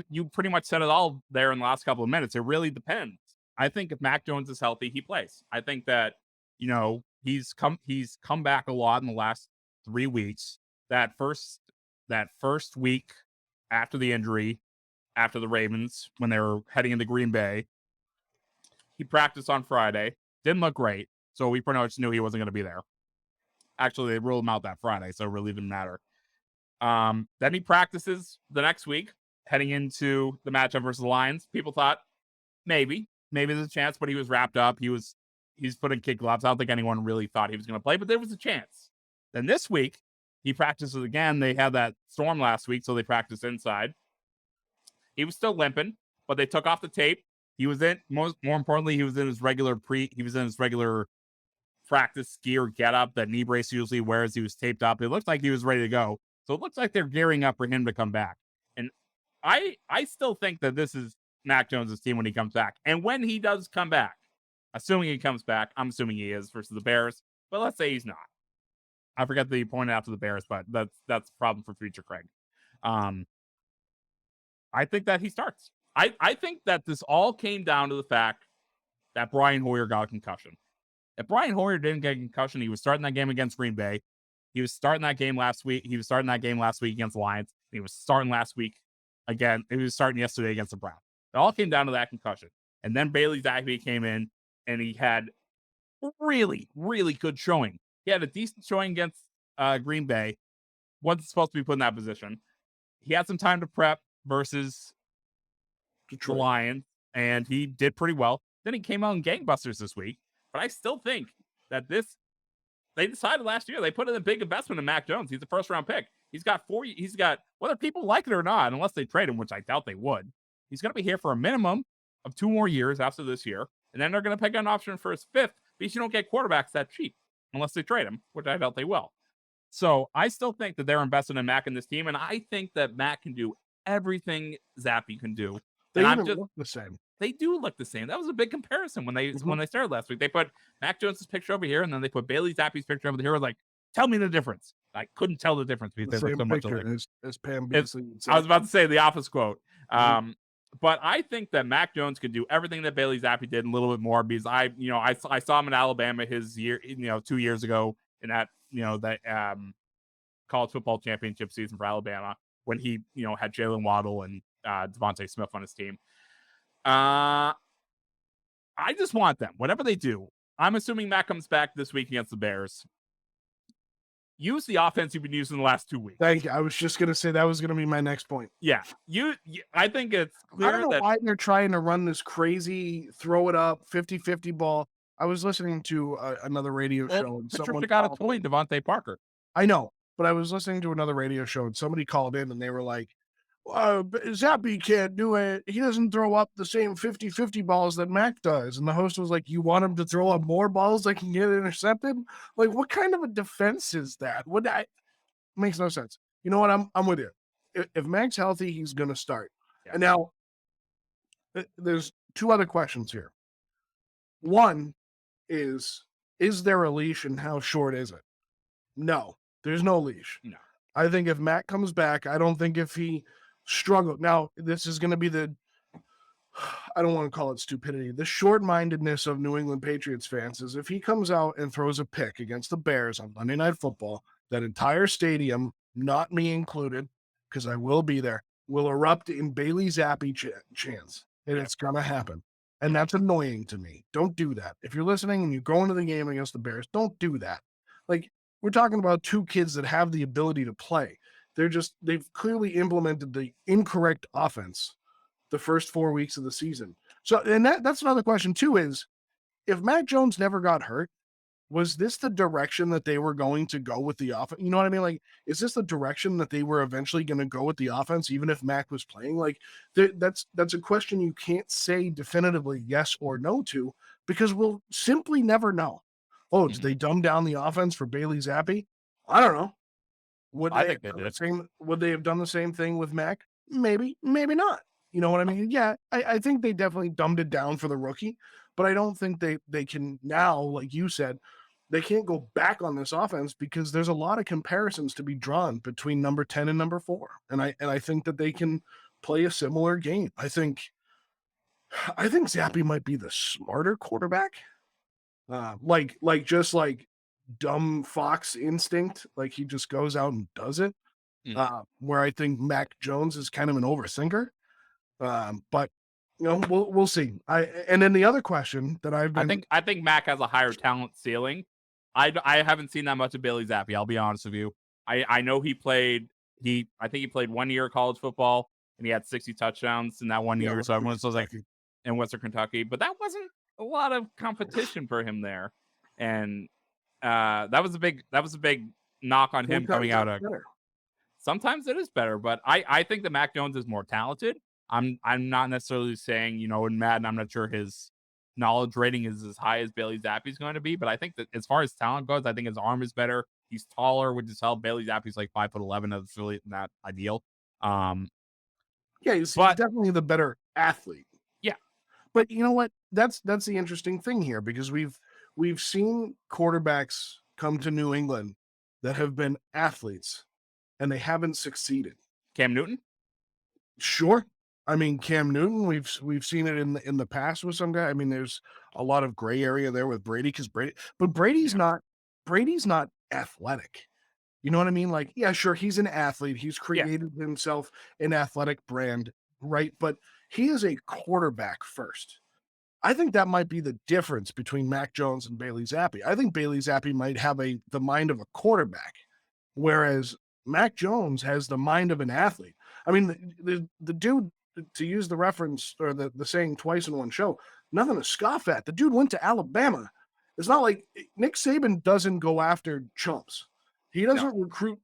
You pretty much said it all there in the last couple of minutes. It really depends. I think if Mac Jones is healthy, he plays. I think that he's come back a lot in the last 3 weeks. That first week after the injury, after the Ravens, when they were heading into Green Bay, he practiced on Friday. Didn't look great, so we pretty much knew he wasn't going to be there. Actually, they ruled him out that Friday, so it really didn't matter. Then he practices the next week, heading into the matchup versus the Lions. People thought maybe there's a chance, but he was wrapped up. He's put in kid gloves. I don't think anyone really thought he was going to play, but there was a chance. Then this week, he practices again. They had that storm last week, so they practiced inside. He was still limping, but they took off the tape. He was in, more importantly, he was in his regular practice gear getup that knee brace usually wears. He was taped up. It looked like he was ready to go. So it looks like they're gearing up for him to come back. And I still think that this is Mac Jones' team when he comes back. And when he does come back, assuming he comes back, I'm assuming he is versus the Bears, but let's say he's not. I forget that you pointed out to the Bears, but that's a problem for future Craig. I think that he starts. I think that this all came down to the fact that Brian Hoyer got a concussion. If Brian Hoyer didn't get a concussion, he was starting that game against Green Bay. He was starting that game last week. He was starting that game last week against the Lions. He was starting last week again. He was starting yesterday against the Browns. It all came down to that concussion. And then Bailey Zappe came in, and he had really, really good showing. He had a decent showing against Green Bay. Wasn't supposed to be put in that position. He had some time to prep versus Detroit. The Lions, and he did pretty well. Then he came out in gangbusters this week. But I still think that they decided last year, they put in a big investment in Mac Jones. He's a first-round pick. He's got whether people like it or not, unless they trade him, which I doubt they would, he's going to be here for a minimum of 2 more years after this year. And then they're going to pick an option for his 5th because you don't get quarterbacks that cheap unless they trade him, which I doubt they will. So I still think that they're invested in Mac and this team, and I think that Mac can do everything Zappe can do. And They I'm even just look the same. they do look the same. That was a big comparison Mhm. when they started last week. They put Mac Jones's picture over here, and then they put Bailey Zappe's picture over here. I was like, tell me the difference. I couldn't tell the difference because The they look same so much picture alike. as Pam It's Beasley would I say. was about to say the office quote. Mhm. But I think that Mac Jones could do everything that Bailey Zappe did and a little bit more because I saw him in Alabama his year 2 years ago in that that college football championship season for Alabama when he had Jalen Waddle and Devontae Smith on his team. I just want them, whatever they do. I'm assuming Mac comes back this week against the Bears. Use the offense you've been using the last 2 weeks. Thank you. I was just gonna say that was gonna be my next point. Yeah, I think it's I don't clear know that why they're trying to run this crazy throw it up 50-50 ball. I was listening to another radio show and someone Patricia got a called toy in. Devontae Parker. I know, but I was listening to another radio show and somebody called in and they were like, Zappe can't do it. He doesn't throw up the same 50-50 balls that Mac does. And the host was like, you want him to throw up more balls that can get intercepted? Like, what kind of a defense is that? Makes no sense. You know what? I'm with you. If Mac's healthy, he's gonna start. Yeah. And now there's two other questions here. One is there a leash and how short is it? No, there's no leash. No. I think if Mac comes back, I don't think if he struggled. Now, this is going to be I don't want to call it stupidity. The short-mindedness of New England Patriots fans is if he comes out and throws a pick against the Bears on Monday Night Football, that entire stadium, not me included, because I will be there, will erupt in Bailey Zappe chants. And it's going to happen. And that's annoying to me. Don't do that. If you're listening and you're going to the game against the Bears, don't do that. Like, we're talking about two kids that have the ability to play. They've clearly implemented the incorrect offense the first 4 weeks of the season. So, and that's another question too, is if Mac Jones never got hurt, was this the direction that they were going to go with the offense? You know what I mean? Like, is this the direction that they were eventually going to go with the offense, even if Mac was playing? Like, that's a question you can't say definitively yes or no to, because we'll simply never know. Oh, did they dumb down the offense for Bailey Zappe? I don't know. I think they did. Would they have done the same thing with Mac? Maybe, maybe not. You know what I mean? Yeah, I think they definitely dumbed it down for the rookie, but I don't think they can now, like you said, they can't go back on this offense because there's a lot of comparisons to be drawn between number 10 and number 4. And I think that they can play a similar game. I think Zappe might be the smarter quarterback. Just like dumb fox instinct, like he just goes out and does it. Where I think Mac Jones is kind of an overthinker. But we'll see. And then the other question that I think Mac has a higher talent ceiling. I haven't seen that much of Bailey Zappe. I'll be honest with you. I know I think he played 1 year of college football and he had 60 touchdowns in that 1 year. So everyone was like in Western Kentucky, but that wasn't a lot of competition for him there. And that was a big knock on him coming out of. Sometimes it is better, but I think that Mac Jones is more talented. I'm not necessarily saying, in Madden, I'm not sure his knowledge rating is as high as Bailey Zappe is going to be, but I think that as far as talent goes, I think his arm is better. He's taller, which is help. Bailey Zappe's like 5'11". That's really not ideal. Yeah, he's definitely the better athlete. Yeah. But you know what? That's the interesting thing here, because we've seen quarterbacks come to New England that have been athletes and they haven't succeeded. Cam Newton? Sure. I mean, Cam Newton, we've seen it in the past with some guy. I mean, there's a lot of gray area there with Brady, but Brady's not athletic. You know what I mean? Like, yeah, sure, he's an athlete. He's created himself an athletic brand, right? But he is a quarterback first. I think that might be the difference between Mac Jones and Bailey Zappe. I think Bailey Zappe might have the mind of a quarterback, whereas Mac Jones has the mind of an athlete. I mean, the dude, to use the reference or the saying twice in one show, nothing to scoff at. The dude went to Alabama. It's not like Nick Saban doesn't go after chumps. He doesn't recruit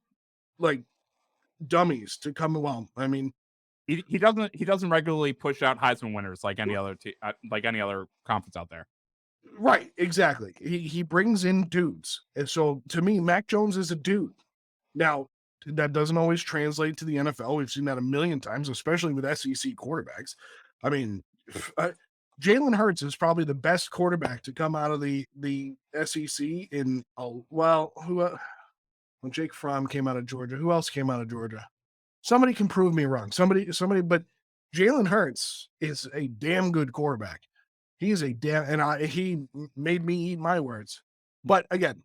like dummies to come along. I mean, he doesn't regularly push out Heisman winners like any other conference out there. Right, exactly. He brings in dudes. And so to me, Mac Jones is a dude. Now, that doesn't always translate to the NFL. We've seen that a million times, especially with SEC quarterbacks. I mean, Jalen Hurts is probably the best quarterback to come out of the SEC in when Jake Fromm came out of Georgia. Who else came out of Georgia? Somebody can prove me wrong. Somebody, but Jalen Hurts is a damn good quarterback. He is he made me eat my words. But again,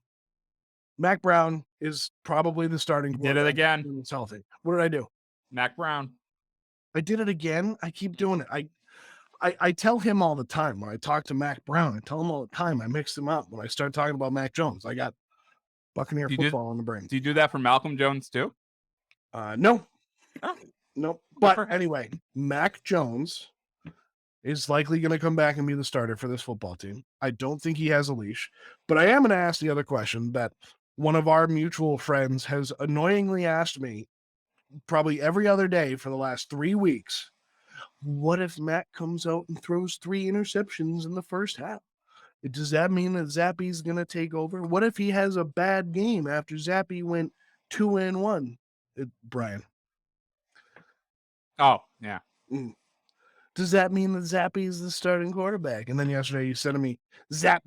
Mac Brown is probably the starting Did it again. when it's healthy. What did I do? Mac Brown. I did it again. I keep doing it. I tell him all the time when I talk to Mac Brown. I tell him all the time. I mix him up when I start talking about Mac Jones. I got Buccaneer football on the brain. Do you do that for Malcolm Jones too? No. Oh. Nope. But anyway, Mac Jones is likely going to come back and be the starter for this football team. I don't think he has a leash, but I am going to ask the other question that one of our mutual friends has annoyingly asked me probably every other day for the last 3 weeks. What if Mac comes out and throws 3 interceptions in the first half? Does that mean that Zappe's going to take over? What if he has a bad game after Zappe went 2-1? Brian. Oh, yeah. Does that mean that Zappe is the starting quarterback? And then yesterday you sent me zap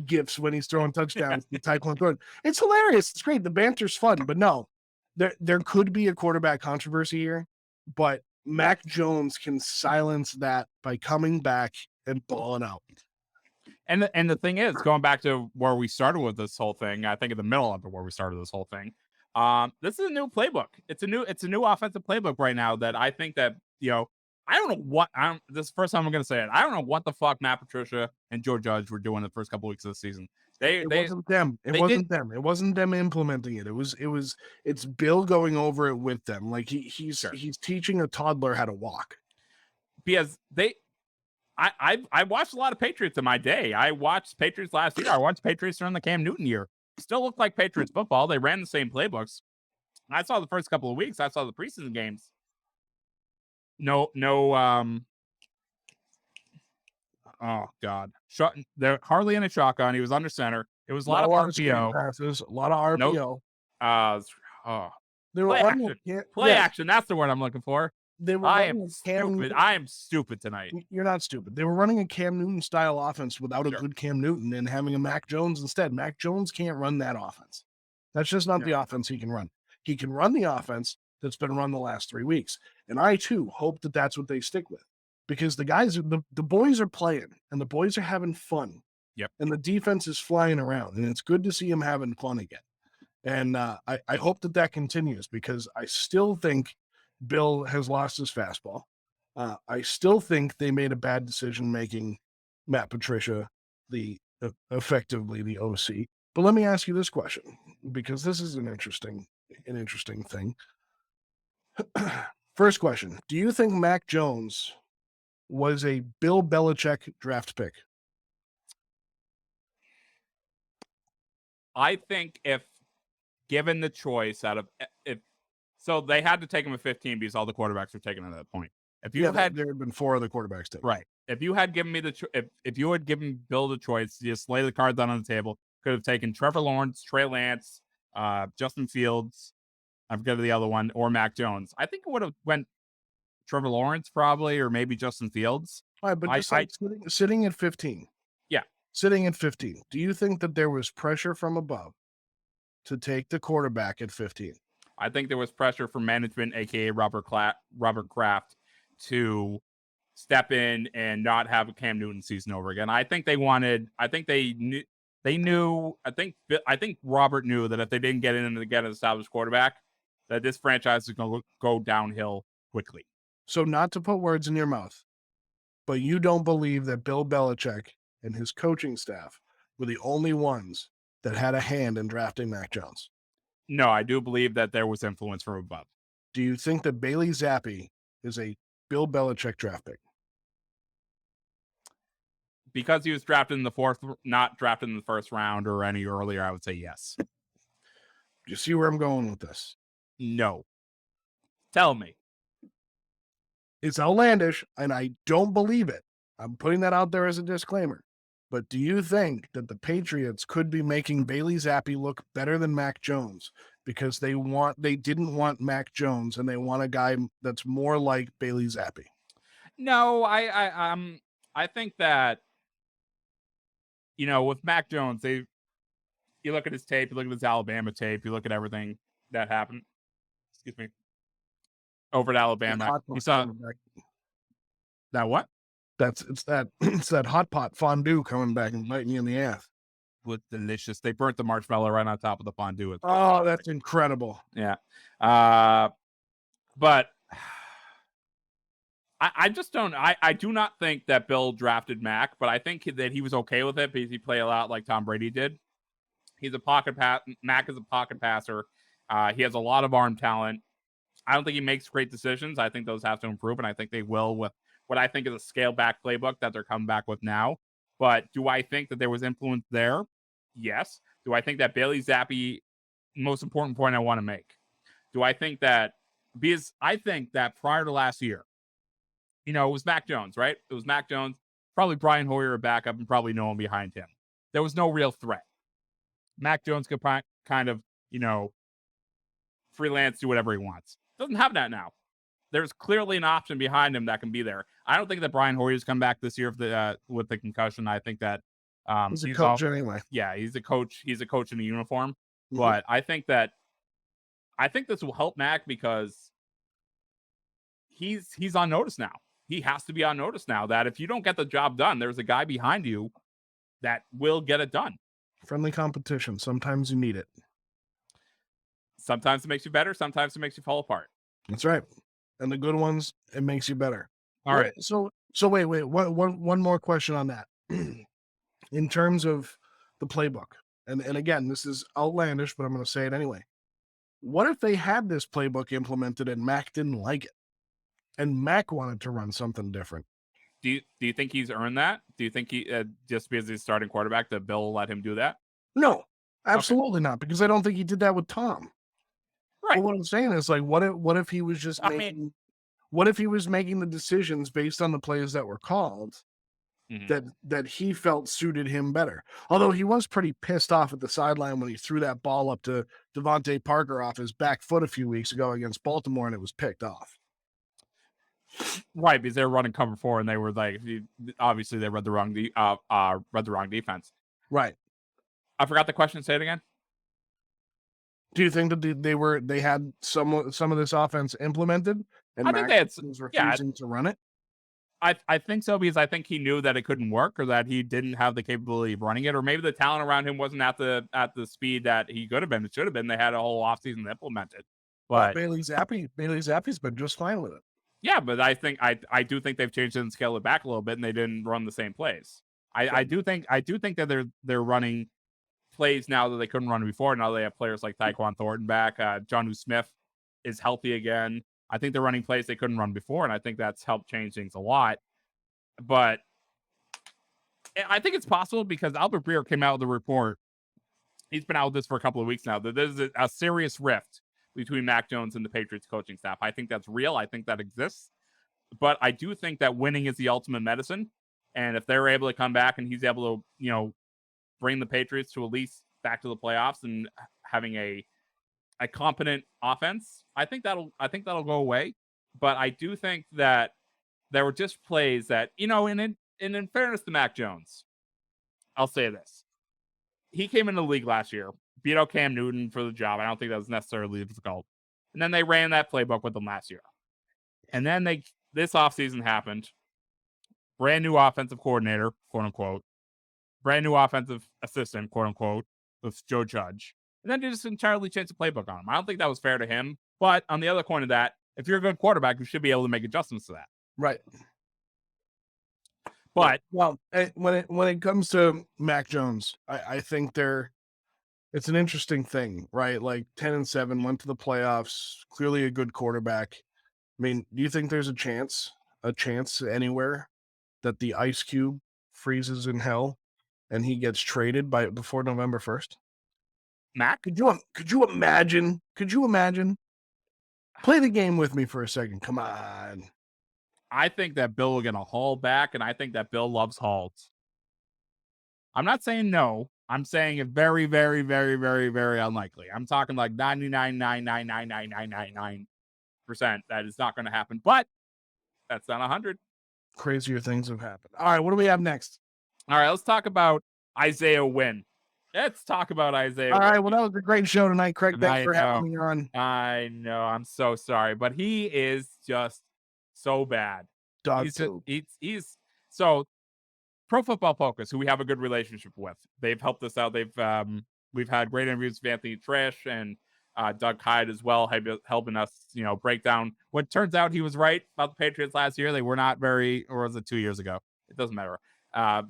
gifts when he's throwing touchdowns. It's hilarious. It's great. The banter's fun, but no, there could be a quarterback controversy here, but Mac Jones can silence that by coming back and balling out. And the thing is, going back to where we started with this whole thing, I think in the middle of it where we started this whole thing, this is a new playbook. It's a new offensive playbook right now that I think that, I don't know what this is the first time I'm going to say it. I don't know what the fuck Matt Patricia and Joe Judge were doing the first couple weeks of the season. It wasn't them. It wasn't them implementing it. It's Bill going over it with them. Like he's teaching a toddler how to walk. Because I watched a lot of Patriots in my day. I watched Patriots last year. I watched Patriots during the Cam Newton year. Still looked like Patriots football. They ran the same playbooks. I saw the first couple of weeks. I saw the preseason games. No. Oh God, they're hardly in a shotgun. He was under center. It was a lot of RPO passes, a lot of RPO. They were play action. That's the word I'm looking for. I am stupid. I am stupid tonight. You're not stupid. They were running a Cam Newton style offense without a good Cam Newton and having a Mac Jones instead. Mac Jones can't run that offense. That's just not the offense he can run. He can run the offense that's been run the last 3 weeks. And I too hope that that's what they stick with, because the guys, the boys are playing and the boys are having fun. Yep. And the defense is flying around, and it's good to see them having fun again. And I hope that continues, because I still think Bill has lost his fastball. I still think they made a bad decision making Matt Patricia effectively the OC. But let me ask you this question, because this is an interesting thing. First question: do you think Mac Jones was a Bill Belichick draft pick? I think if given the choice so they had to take him at 15 because all the quarterbacks were taken at that point. If you there had been 4 other quarterbacks taken. Right. If you had given me if you had given Bill the choice, just lay the cards down on the table, could have taken Trevor Lawrence, Trey Lance, Justin Fields, I forget the other one, or Mac Jones. I think it would have went Trevor Lawrence probably, or maybe Justin Fields. All right, but sitting at 15. Yeah. Sitting at 15. Do you think that there was pressure from above to take the quarterback at 15? I think there was pressure from management, aka Robert Kraft, to step in and not have a Cam Newton season over again. I think they knew. I think Robert knew that if they didn't get in and get an established quarterback, that this franchise is going to go downhill quickly. So, not to put words in your mouth, but you don't believe that Bill Belichick and his coaching staff were the only ones that had a hand in drafting Mac Jones? No, I do believe that there was influence from above. Do you think that Bailey Zappe is a Bill Belichick draft pick? Because he was drafted in the fourth, not drafted in the first round or any earlier, I would say yes. Do you see where I'm going with this? No. Tell me. It's outlandish, and I don't believe it. I'm putting that out there as a disclaimer. But do you think that the Patriots could be making Bailey Zappe look better than Mac Jones because they didn't want Mac Jones, and they want a guy that's more like Bailey Zappe. No, I think that, with Mac Jones, you look at his tape, you look at his Alabama tape, you look at everything that happened. Excuse me. Over at Alabama, you saw that what? It's that hot pot fondue coming back and biting you in the ass. Was delicious. They burnt the marshmallow right on top of the fondue. Oh, that's incredible. Yeah. But I just don't. I do not think that Bill drafted Mac, but I think that he was okay with it because he played a lot like Tom Brady did. He's a pocket pass. Mac is a pocket passer. He has a lot of arm talent. I don't think he makes great decisions. I think those have to improve, and I think they will with what I think is a scale back playbook that they're coming back with now. But do I think that there was influence there? Yes. Do I think that Bailey Zappe, most important point I want to make? Do I think that, because I think that prior to last year, it was Mac Jones, right? It was Mac Jones, probably Brian Hoyer a backup, and probably no one behind him. There was no real threat. Mac Jones could kind of, freelance, do whatever he wants. Doesn't have that now. There's clearly an option behind him that can be there. I don't think that Brian Hoyer's come back this year with the concussion. I think that he's a coach anyway. Yeah, he's a coach. He's a coach in a uniform. Mm-hmm. But I think this will help Mac because he's on notice now. He has to be on notice now that if you don't get the job done, there's a guy behind you that will get it done. Friendly competition. Sometimes you need it. Sometimes it makes you better. Sometimes it makes you fall apart. That's right. And the good ones, it makes you better. All right. So wait. One more question on that. In terms of the playbook, and again, this is outlandish, but I'm going to say it anyway. What if they had this playbook implemented and Mac didn't like it, and Mac wanted to run something different? Do you think he's earned that? Do you think he just because he's starting quarterback that Bill will let him do that? No, absolutely not, because I don't think he did that with Tom. Right. But what I'm saying is, like, what if he was just what if he was making the decisions based on the plays that were called, mm-hmm. that he felt suited him better? Although he was pretty pissed off at the sideline when he threw that ball up to Devontae Parker off his back foot a few weeks ago against Baltimore, and it was picked off. Right, because they were running cover 4, and they were like, obviously they read the wrong defense. Right. I forgot the question. Say it again. Do you think that they had some of this offense implemented, and Mac was refusing to run it? I think so, because I think he knew that it couldn't work, or that he didn't have the capability of running it, or maybe the talent around him wasn't at the speed that he could have been. It should have been. They had a whole offseason to implement it. But Bailey Zappe's been just fine with it. Yeah, but I do think they've changed it and scaled it back a little bit, and they didn't run the same plays. I do think that they're running plays now that they couldn't run before. Now they have players like Tyquan Thornton back. Jonnu Smith is healthy again. I think they're running plays they couldn't run before, and I think that's helped change things a lot. But I think it's possible because Albert Breer came out with a report. He's been out with this for a couple of weeks now. That there's a serious rift between Mac Jones and the Patriots coaching staff. I think that's real. I think that exists. But I do think that winning is the ultimate medicine. And if they're able to come back and he's able to, bring the Patriots to at least back to the playoffs and having a competent offense, I think that'll go away. But I do think that there were just plays that, and in fairness to Mac Jones, I'll say this. He came into the league last year, beat out Cam Newton for the job. I don't think that was necessarily difficult. And then they ran that playbook with him last year. And then this offseason happened. Brand new offensive coordinator, quote unquote. Brand new offensive assistant, quote unquote, with Joe Judge. And then they just entirely changed the playbook on him. I don't think that was fair to him. But on the other coin of that, if you're a good quarterback, you should be able to make adjustments to that. Right. But when it comes to Mac Jones, I think it's an interesting thing, right? Like 10-7, went to the playoffs, clearly a good quarterback. I mean, do you think there's a chance anywhere that the ice cube freezes in hell and he gets traded before November 1st? Mac? Could you imagine? Play the game with me for a second. Come on. I think that Bill will get a haul back, and I think that Bill loves hauls. I'm not saying no. I'm saying it very, very, very, very, very unlikely. I'm talking like 99.9999999% that is not going to happen, but that's not 100. Crazier things have happened. All right, what do we have next? All right, let's talk about Isaiah Wynn. Let's talk about Isaiah All Wynn. right, well, that was a great show tonight, Craig. Thanks I for know. having me on. I know. I'm so sorry, but he is just so bad. Dog He's poop. he's so Pro Football Focus, who we have a good relationship with. They've helped us out. We've had great interviews with Anthony Trish and Doug Hyde as well, helping us, break down what turns out he was right about the Patriots last year. They were not very, or was it 2 years ago? It doesn't matter.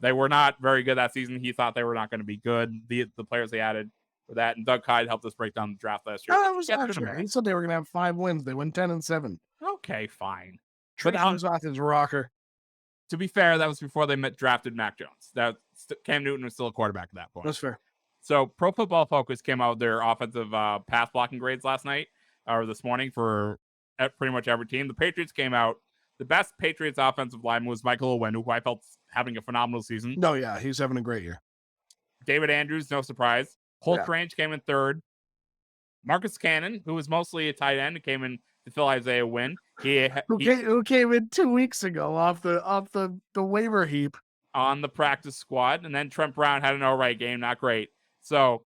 They were not very good that season. He thought they were not going to be good. The players they added for that, and Doug Hyde helped us break down the draft last year. No, that was last year. He said they were going to have 5 wins. They went 10-7. Okay, fine. Trish was off his rocker. To be fair, that was before they drafted Mac Jones. Cam Newton was still a quarterback at that point. That's fair. So Pro Football Focus came out with their offensive pass blocking grades last night or this morning for pretty much every team. The Patriots came out. The best Patriots offensive lineman was Michael Owenu, who I felt having a phenomenal season. No, yeah, he's having a great year. David Andrews, no surprise. Holt Strange came in third. Marcus Cannon, who was mostly a tight end, came in to fill Isaiah Wynn. Who came in 2 weeks ago off the waiver heap on the practice squad, and then Trent Brown had an all right game, not great. So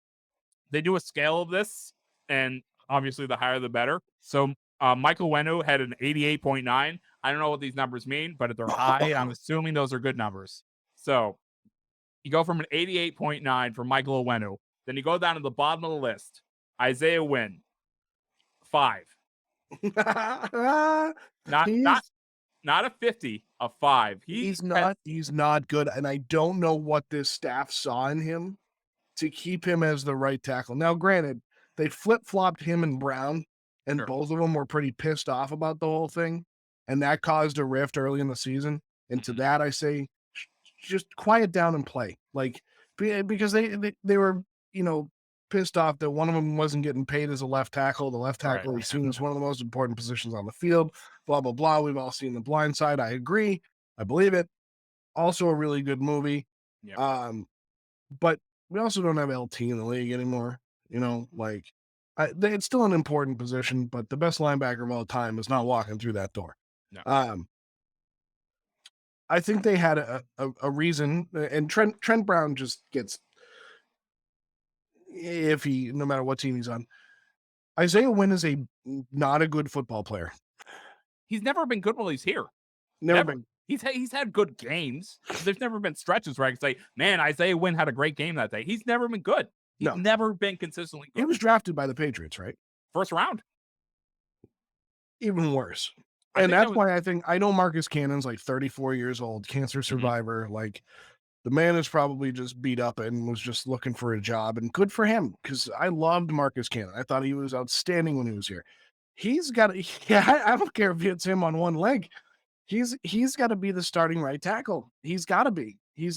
they do a scale of this, and obviously the higher the better. So Michael Owenu had an 88.9. I don't know what these numbers mean, but they're high. I'm assuming those are good numbers. So you go from an 88.9 for Michael Owenu. Then you go down to the bottom of the list. Isaiah Wynn, 5. Not a 50, a 5. He's not good, and I don't know what this staff saw in him to keep him as the right tackle. Now, granted, they flip-flopped him and Brown, and both of them were pretty pissed off about the whole thing, and that caused a rift early in the season. And to that, I say, just quiet down and play, like, because they were, pissed off that one of them wasn't getting paid as a left tackle. The left tackle is seen as one of the most important positions on the field. Blah blah blah. We've all seen The Blind Side. I agree. I believe it. Also a really good movie. Yep. But we also don't have LT in the league anymore. It's still an important position, but the best linebacker of all time is not walking through that door. No. I think they had a reason, and Trent Brown just gets iffy no matter what team he's on. Isaiah Wynn is not a good football player. He's never been good while he's here. Never been. He's had good games. There's never been stretches where I can say, man, Isaiah Wynn had a great game that day. He's never been good. He's never been consistently good. He was drafted by the Patriots, right? First round. Even worse. And that's why I know Marcus Cannon's like 34 years old, cancer survivor. Like, the man is probably just beat up and was just looking for a job, and good for him, because I loved Marcus Cannon. I thought he was outstanding when he was here. He's got to, I don't care if it's him on one leg. He's got to be the starting right tackle. He's got to be. He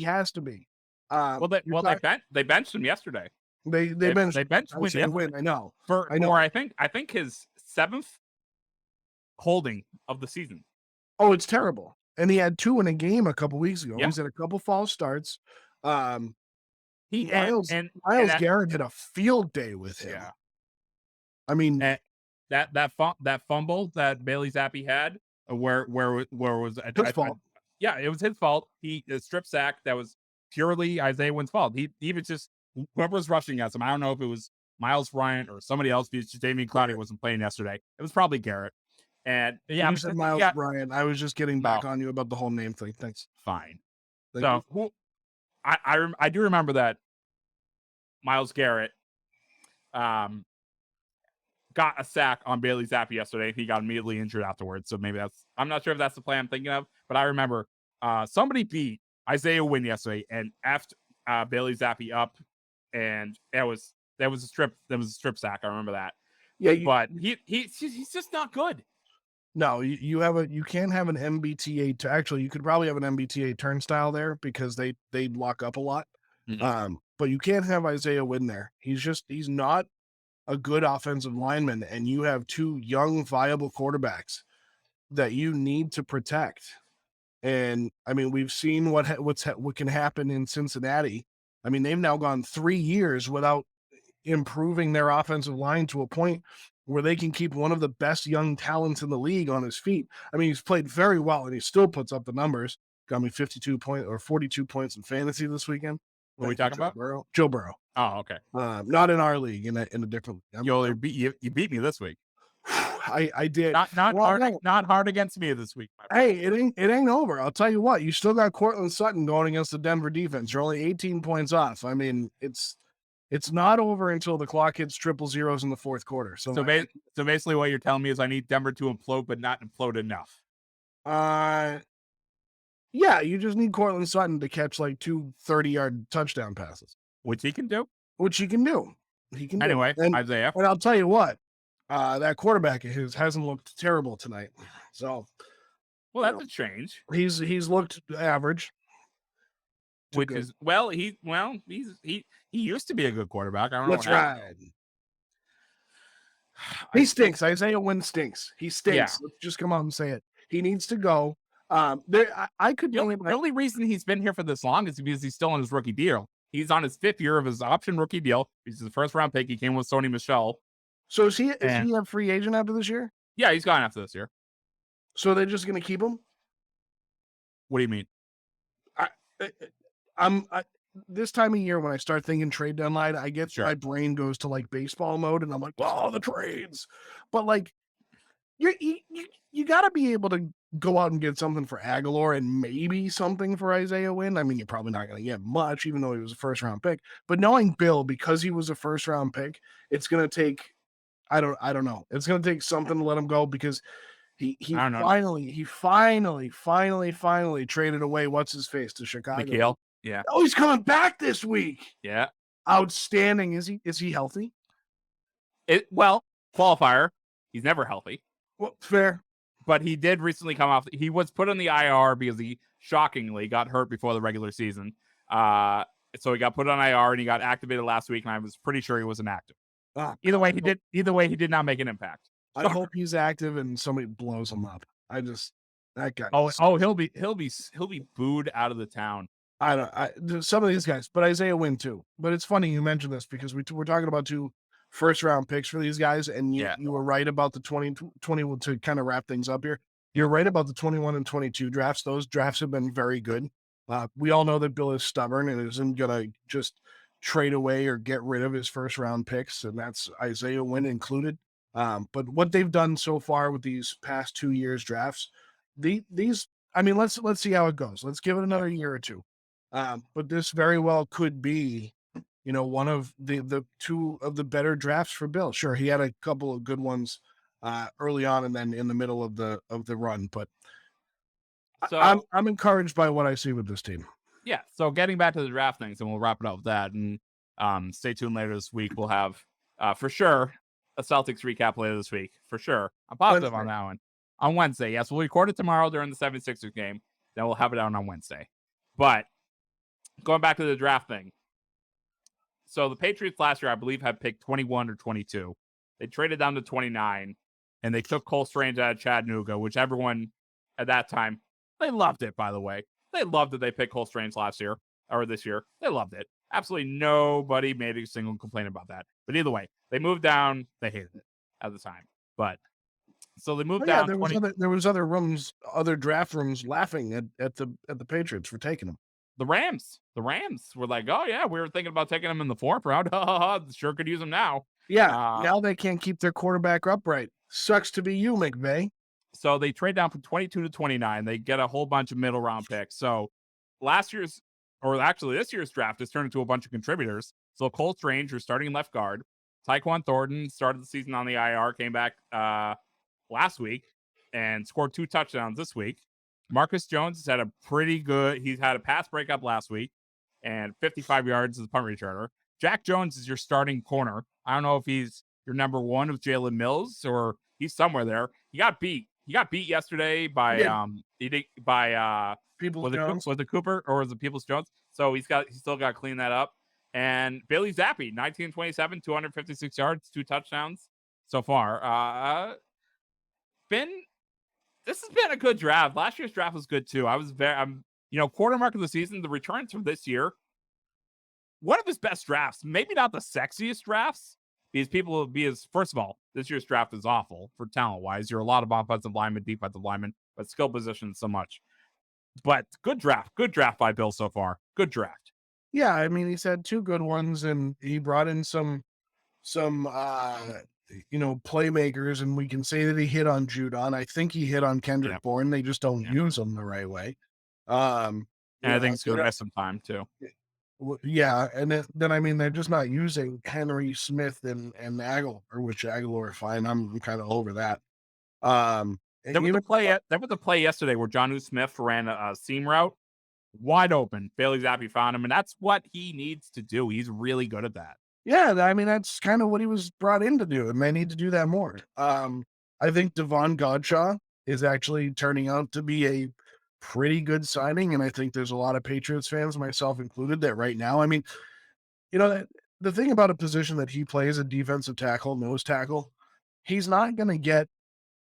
has to be. They benched him yesterday. They benched Wynn. I know. I think his 7th holding of the season. Oh, it's terrible. And he had 2 in a game a couple weeks ago. He's had a couple false starts. Miles Garrett had a field day with him. Yeah. I mean, that fumble that Bailey Zappe had, where was his fault? Yeah, it was his fault. A strip sack that was purely Isaiah Wynn's fault. He was just, whoever was rushing at him. I don't know if it was Miles Bryant or somebody else, because Damian Clowney wasn't playing yesterday. It was probably Garrett. And yeah, you said Miles Bryant. I was just getting back on you about the whole name thing. Thanks. Fine. I do remember that Myles Garrett got a sack on Bailey Zappe yesterday. He got immediately injured afterwards. So maybe I'm not sure if that's the play I'm thinking of, but I remember somebody beat Isaiah Wynn yesterday and effed Bailey Zappe up, and that was a strip sack. I remember that. Yeah, but he's just not good. No, you can't have an MBTA. Actually, you could probably have an MBTA turnstile there, because they lock up a lot. Mm-hmm. But you can't have Isaiah Wynn there. He's not a good offensive lineman, and you have 2 young, viable quarterbacks that you need to protect. And I mean, we've seen what can happen in Cincinnati I mean, they've now gone 3 years without improving their offensive line to a point where they can keep one of the best young talents in the league on his feet. I mean, he's played very well and he still puts up the numbers. Got me 42 points in fantasy this weekend. What are we talking about? Joe Burrow. Oh, okay. Not in our league, in a different league. You beat me this week. I did. Not hard against me this week. Hey, it ain't over. I'll tell you what. You still got Cortland Sutton going against the Denver defense. You're only 18 points off. I mean, it's not over until the clock hits triple zeros in the fourth quarter. So basically, what you're telling me is I need Denver to implode, but not implode enough. Yeah, you just need Cortland Sutton to catch like 2 30-yard touchdown passes, which he can do. He can anyway. And, Isaiah, and I'll tell you what, that quarterback of his hasn't looked terrible tonight. So, well, that's a change. He's looked average. Which is he used to be a good quarterback. I don't know. That's right. He stinks. Isaiah Wynn stinks. He stinks. Yeah. Let's just come out and say it. He needs to go. The only reason he's been here for this long is because he's still on his rookie deal. He's on his 5th year of his option rookie deal. He's the first round pick. He came with Sony Michel. So is he a free agent after this year? Yeah, he's gone after this year. So they're just going to keep him? What do you mean? I'm this time of year when I start thinking trade deadline, I get my brain goes to like baseball mode, and I'm like, oh, the trades. But like, you got to be able to go out and get something for Aguilar and maybe something for Isaiah Wynn. I mean, you're probably not going to get much, even though he was a first round pick. But knowing Bill, because he was a first round pick, it's going to take. I don't know. It's going to take something to let him go because he finally traded away what's his face to Chicago. Mikhail. Yeah. Oh, he's coming back this week. Yeah. Outstanding. Is he healthy? Qualifier. He's never healthy. Well, fair. But he did recently come off. He was put on the IR because he shockingly got hurt before the regular season. So he got put on IR and he got activated last week, and I was pretty sure he was inactive. Either way, he did not make an impact. I hope he's active and somebody blows him up. That guy. He'll be booed out of the town. Some of these guys, but Isaiah Wynn too. But it's funny you mentioned this because we're talking about 2 first-round picks for these guys, and you were right about the 20 to kind of wrap things up here. You're right about the 21 and 22 drafts. Those drafts have been very good. We all know that Bill is stubborn and isn't going to just trade away or get rid of his first-round picks, and that's Isaiah Wynn included. But what they've done so far with these past 2 years drafts, these, I mean, let's see how it goes. Let's give it another year or two. But this very well could be, one of the 2 of the better drafts for Bill. Sure, he had a couple of good ones early on and then in the middle of the run, but so, I'm encouraged by what I see with this team. Yeah. So getting back to the draft things, and we'll wrap it up with that. And stay tuned later this week. We'll have for sure a Celtics recap later this week. For sure. I'm positive on that one. On Wednesday. Yes, we'll record it tomorrow during the 76ers game. Then we'll have it out on Wednesday. But going back to the draft thing. So the Patriots last year, I believe, had picked 21 or 22. They traded down to 29, and they took Cole Strange out of Chattanooga, which everyone at that time, they loved it, by the way. They loved that they picked Cole Strange last year, or this year. They loved it. Absolutely nobody made a single complaint about that. But either way, they moved down. They hated it at the time. But so they moved down. There was other draft rooms laughing at the Patriots for taking them. The Rams were like, oh yeah, we were thinking about taking them in the 4th round. Sure could use them now. Yeah, now they can't keep their quarterback upright. Sucks to be you, McVay. So they trade down from 22 to 29. They get a whole bunch of middle round picks. So this year's draft has turned into a bunch of contributors. So Cole Strange, who's starting left guard. Tyquan Thornton started the season on the IR, came back last week and scored 2 touchdowns this week. Marcus Jones has had he's had a pass breakup last week and 55 yards as a punt returner. Jack Jones is your starting corner. I don't know if he's your number 1 with Jalen Mills or he's somewhere there. He got beat. He got beat yesterday by Peoples Jones. Was it Cooper or was it Peoples Jones? So he's still got to clean that up. And Bailey Zappe, 19-27, 256 yards, 2 touchdowns so far. This has been a good draft. Last year's draft was good too. Quarter mark of the season, the returns from this year, one of his best drafts. Maybe not the sexiest drafts, because first of all, this year's draft is awful for talent wise. You're a lot of offensive linemen, defensive linemen, but skill positions so much. But good draft by Bill so far. Good draft. Yeah, I mean, he's had two good ones, and he brought in some playmakers, and we can say that he hit on Judon. I think he hit on Kendrick Bourne. They just don't use him the right way. And I think he's going to miss some time too. Yeah, and then I mean, they're just not using Henry Smith and Aguilar. Fine, I'm kind of over that. There was a play yesterday where Jonnu Smith ran a seam route wide open. Bailey Zappe found him, and that's what he needs to do. He's really good at that. Yeah, I mean, that's kind of what he was brought in to do, and they need to do that more. I think Devon Godshaw is actually turning out to be a pretty good signing, and I think there's a lot of Patriots fans, myself included, that right now, I mean, the thing about a position that he plays, a defensive tackle, nose tackle, he's not going to get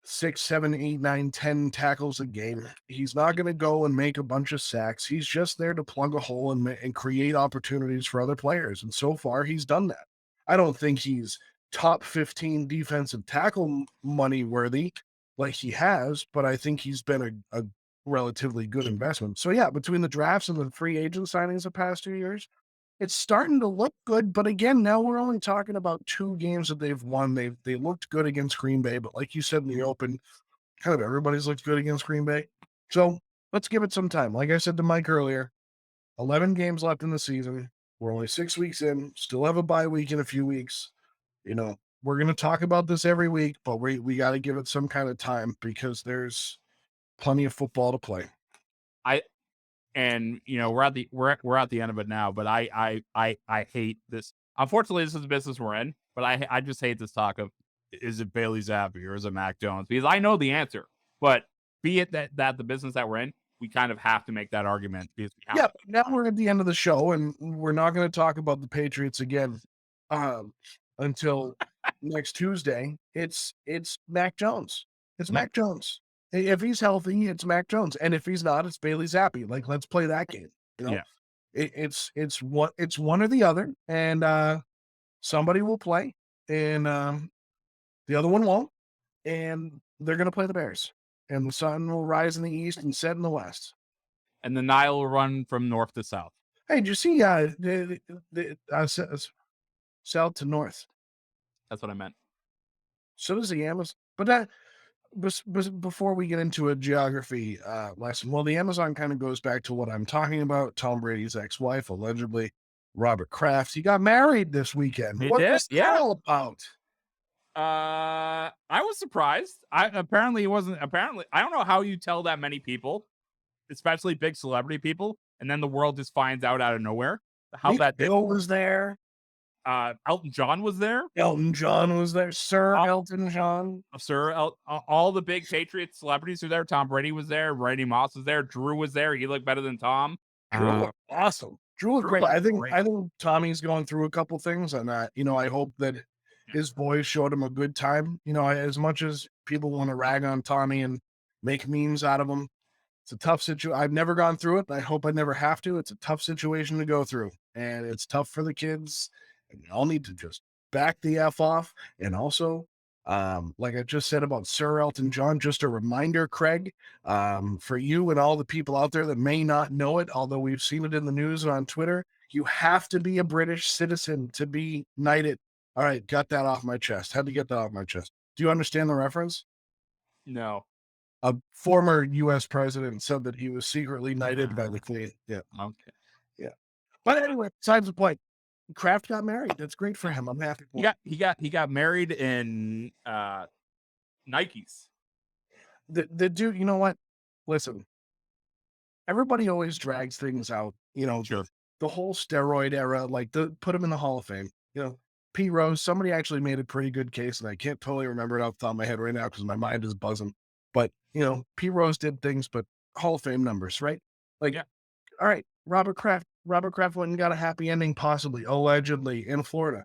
6, 7, 8, 9, 10 tackles a game. He's not going to go and make a bunch of sacks. He's just there to plug a hole and create opportunities for other players. And so far, he's done that. I don't think he's top 15 defensive tackle money worthy like he has, but I think he's been a relatively good investment. So yeah, between the drafts and the free agent signings the past 2 years, it's starting to look good. But again, now we're only talking about 2 games that they've won. They looked good against Green Bay, but like you said in the open, kind of everybody's looked good against Green Bay. So let's give it some time. Like I said to Mike earlier, 11 games left in the season. We're only 6 weeks in, still have a bye week in a few weeks. We're going to talk about this every week, but we got to give it some kind of time because there's plenty of football to play. We're at the end of it now, but I hate this. Unfortunately, this is the business we're in, but I just hate this talk of, is it Bailey Zappe or is it Mac Jones? Because I know the answer, but be it that the business that we're in, we kind of have to make that argument. Now we're at the end of the show, and we're not going to talk about the Patriots again until next Tuesday. It's Mac Jones. It's Mac Jones. If he's healthy, it's Mac Jones, and if he's not, it's Bailey Zappe. Like, let's play that game. It's one or the other, and somebody will play, and the other one won't, and they're going to play the Bears, and the sun will rise in the east and set in the west, and the Nile will run from north to south. Hey, did you see south to north? That's what I meant. So does the Amazon, but that. Before we get into a geography lesson, well, the Amazon kind of goes back to what I'm talking about. Tom Brady's ex-wife, allegedly, Robert Kraft. He got married this weekend. What was that all about? I was surprised. Apparently it wasn't. Apparently, I don't know how you tell that many people, especially big celebrity people, and then the world just finds out of nowhere how that Bill was there. Elton John was there. Sir Elton John. All the big Patriots celebrities were there. Tom Brady was there. Randy Moss was there. Drew was there. He looked better than Tom. Drew looked awesome. Drew looked great. I think Tommy's going through a couple things, and I hope that his boys showed him a good time. As much as people want to rag on Tommy and make memes out of him, it's a tough situation. I've never gone through it. I hope I never have to. It's a tough situation to go through, and it's tough for the kids. And we all need to just back the F off. And also, like I just said about Sir Elton John, just a reminder, Craig, for you and all the people out there that may not know it, although we've seen it in the news and on Twitter, you have to be a British citizen to be knighted. All right, got that off my chest. Had to get that off my chest. Do you understand the reference? No. A former U.S. president said that he was secretly knighted by the Queen. Yeah. Okay. Yeah. But anyway, besides the point, Kraft got married. That's great for him. I'm happy for him. He got married in Nikes. The dude, you know what? Listen, everybody always drags things out. Sure. The whole steroid era, put him in the Hall of Fame. P. Rose, somebody actually made a pretty good case, and I can't totally remember it off the top of my head right now because my mind is buzzing. But P. Rose did things, but Hall of Fame numbers, right? All right, Robert Kraft went and got a happy ending, possibly, allegedly, in Florida.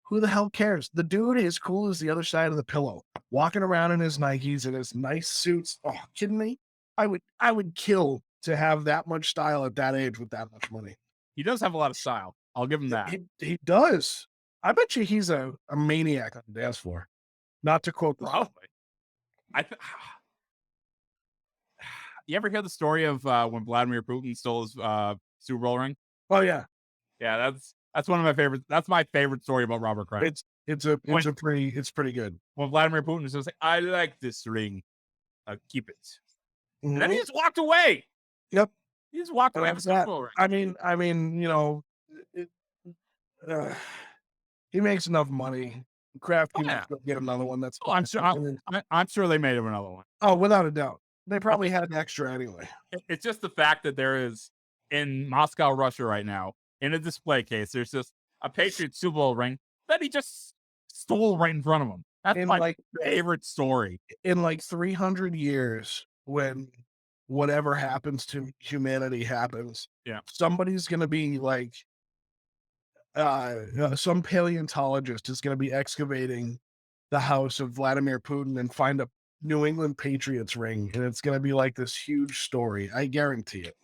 Who the hell cares? The dude is cool as the other side of the pillow, walking around in his Nikes and his nice suits. Oh, kidding me? I would kill to have that much style at that age with that much money. He does have a lot of style. I'll give him that. He does. I bet you he's a maniac on the dance floor. Not to quote the Probably. You ever hear the story of when Vladimir Putin stole his Super Bowl ring? Oh yeah, Yeah, that's one of my favorites. That's my favorite story about Robert Kraft. it's pretty good. When Vladimir Putin is just like, I like this ring, keep it, and then he Mhm. just walked away. Yep. He just walked And away that's from the Super that. Bowl ring. I mean, it, uh, he makes enough money. Kraft Oh, can yeah. go get another one. That's Oh, I'm sure they made him another one. oh, without a doubt. They probably had an extra anyway. It's just the fact that there is in Moscow, Russia, right now, in a display case, there's just a Patriots Super Bowl ring that he just stole right in front of him. That's In my like favorite story. in like 300 years, when whatever happens to humanity happens, Yeah. somebody's gonna be like some paleontologist is gonna be excavating the house of Vladimir Putin and find a New England Patriots ring, and it's gonna be like this huge story. I guarantee it.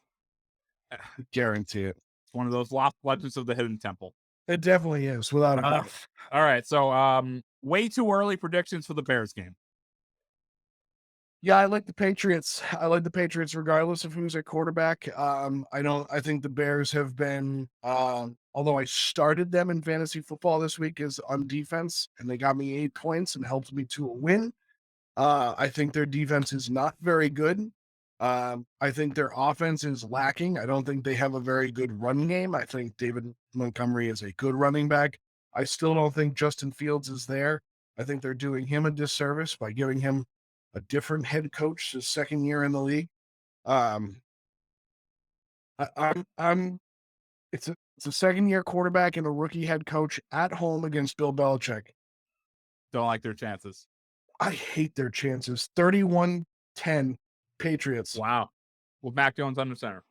Guarantee it. It's one of those lost legends of the hidden temple. It definitely is, without a doubt. All right, so way too early predictions for the Bears game. Yeah, I like the Patriots. I like the Patriots regardless of who's at quarterback. I think the Bears have been although I started them in fantasy football this week is on defense, and they got me 8 points and helped me to a win. I think their defense is not very good. I think their offense is lacking. I don't think they have a very good run game. I think David Montgomery is a good running back. I still don't think Justin Fields is there. I think they're doing him a disservice by giving him a different head coach his second year in the league. Um, I'm it's a second year quarterback and a rookie head coach at home against Bill Belichick. Don't like their chances. I hate their chances. 31-10 Patriots. Wow. With Mac Jones under center.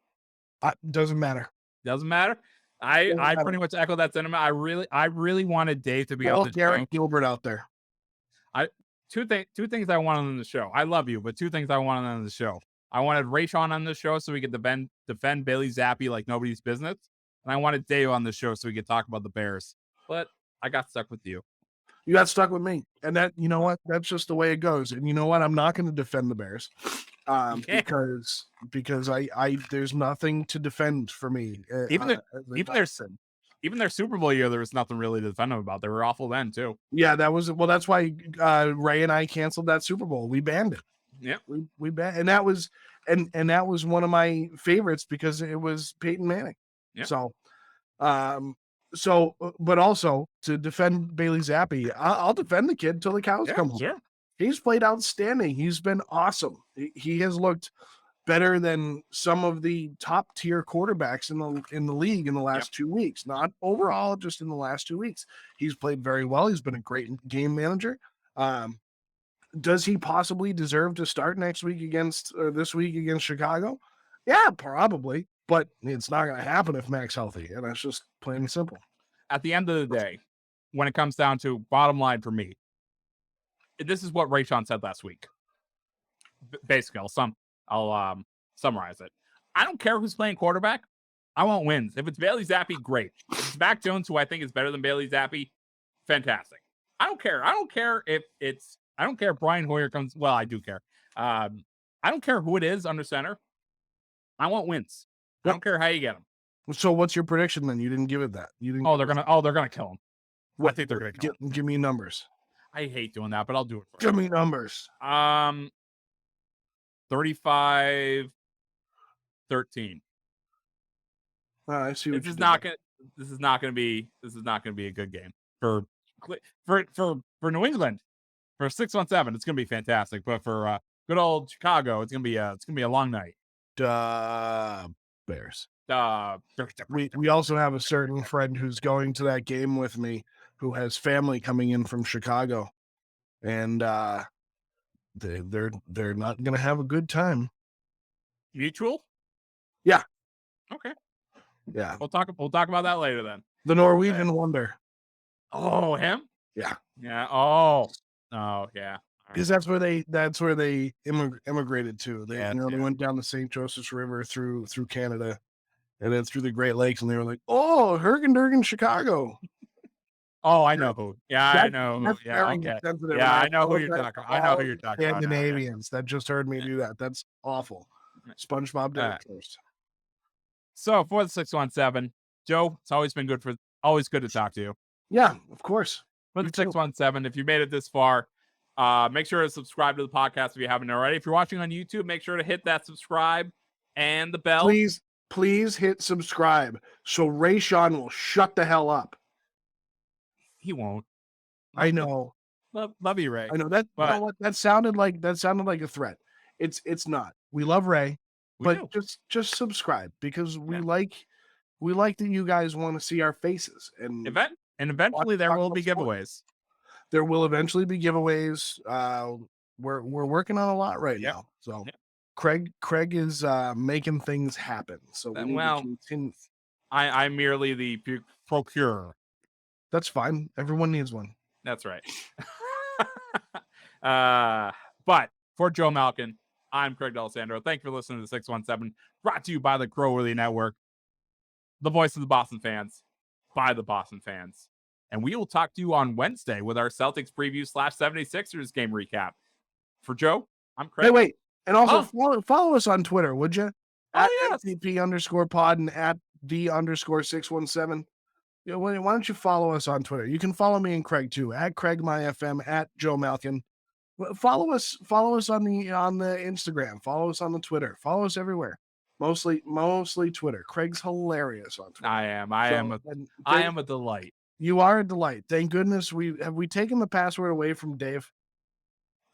Doesn't matter. Doesn't matter. I pretty much echo that sentiment. I really wanted Dave to be on the show. Garrett Gilbert out there. Two things I wanted on the show. I love you, but two things I wanted on the show. I wanted Rayshon on the show so we could defend Bailey Zappe like nobody's business. And I wanted Dave on the show so we could talk about the Bears. But I got stuck with you. You got stuck with me. And that, you know what? That's just the way it goes. And you know what? I'm not going to defend the Bears. Because I there's nothing to defend for me. Even their Super Bowl year, there was nothing really to defend them about. They were awful then too. Yeah, that's why Ray and I canceled that Super Bowl. We banned it. Yeah, we banned, and that was that was one of my favorites because it was Peyton Manning. Yeah. But also to defend Bailey Zappe, I'll defend the kid till the cows come home. Sure. He's played outstanding. He's been awesome. He has looked better than some of the top tier quarterbacks in the league in the last 2 weeks. Not overall, just in the last 2 weeks. He's played very well. He's been a great game manager. Does he possibly deserve to start this week against Chicago? Yeah, probably. But it's not going to happen if Mac's healthy, and that's just plain and simple. At the end of the day, when it comes down to bottom line for me, this is what Rayshon said last week. Basically, I'll summarize it. I don't care who's playing quarterback. I want wins. If it's Bailey Zappe, great. If it's Mac Jones, who I think is better than Bailey Zappe, fantastic. I don't care. I don't care if Brian Hoyer comes. Well, I do care. I don't care who it is under center. I want wins. I don't care how you get them. So what's your prediction then? You didn't give it that. You didn't. They're gonna kill him. I think they're gonna kill him. Give me numbers. I hate doing that, but I'll do it for you. Give me numbers. 35-13. I see what this is not gonna be a good game for New England. For 617, it's gonna be fantastic. But for good old Chicago, it's gonna be a long night. Bears. We also have a certain friend who's going to that game with me who has family coming in from Chicago, and they're not going to have a good time. Mutual? Yeah. Okay. Yeah. We'll talk about that later then. The Norwegian Wonder. Oh, him? Yeah. Yeah. Oh, yeah. Because that's where they immigrated to. They went down the St. Joseph's River through Canada, and then through the Great Lakes, and they were like, "Oh, Hergendurgen, Chicago." Oh, I know who. Yeah, I know who. That's Yeah, very okay. insensitive. Yeah, and I know who you're apologize talking. to I know all who you're the talking about now. Yeah. Scandinavians that just heard me do that. That's awful. SpongeBob did it first. So for the 617, Joe, it's always good to talk to you. Yeah, of course. For the 617, if you made it this far, make sure to subscribe to the podcast if you haven't already. If you're watching on YouTube, make sure to hit that subscribe and the bell. Please hit subscribe so Ray Sean will shut the hell up. He won't. I know. Love you, Ray. I know that. But, you know what? That sounded like a threat. It's not. We love Ray, but just subscribe because we like that you guys want to see our faces and eventually there will be giveaways. There will eventually be giveaways. We're working on a lot right now. So Craig is making things happen. So we need to continue. I'm merely the procurer. That's fine. Everyone needs one. That's right. But for Joe Malkin, I'm Craig D'Alessandro. Thank you for listening to the 617, brought to you by the Crowworthy Network, the voice of the Boston fans, by the Boston fans. And we will talk to you on Wednesday with our Celtics preview / 76ers game recap. For Joe, I'm Craig. Hey, wait. And also follow us on Twitter, would you? At @MTP_pod and at @D_617. Yeah, why don't you follow us on Twitter? You can follow me and Craig too, at CraigMyFM, at Joe Malkin. Follow us on the Instagram. Follow us on the Twitter. Follow us everywhere. Mostly Twitter. Craig's hilarious on Twitter. I am a delight. You are a delight. Thank goodness have we taken the password away from Dave?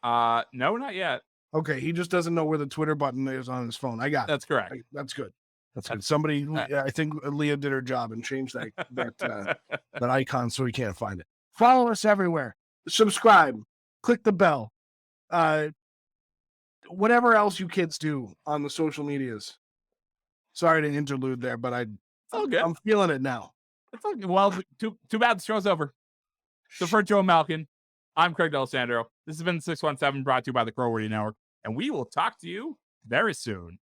No, not yet. Okay, he just doesn't know where the Twitter button is on his phone. I got it. That's correct. That's good. That's good. Somebody, I think Leah did her job and changed that icon so he can't find it. Follow us everywhere. Subscribe. Click the bell. Whatever else you kids do on the social medias. Sorry to interlude there, but I'm feeling it now. It's okay. Well, too bad the show's over. So for Joe Malkin, I'm Craig D'Alessandro. This has been the 617, brought to you by the Crowworthy Network, and we will talk to you very soon.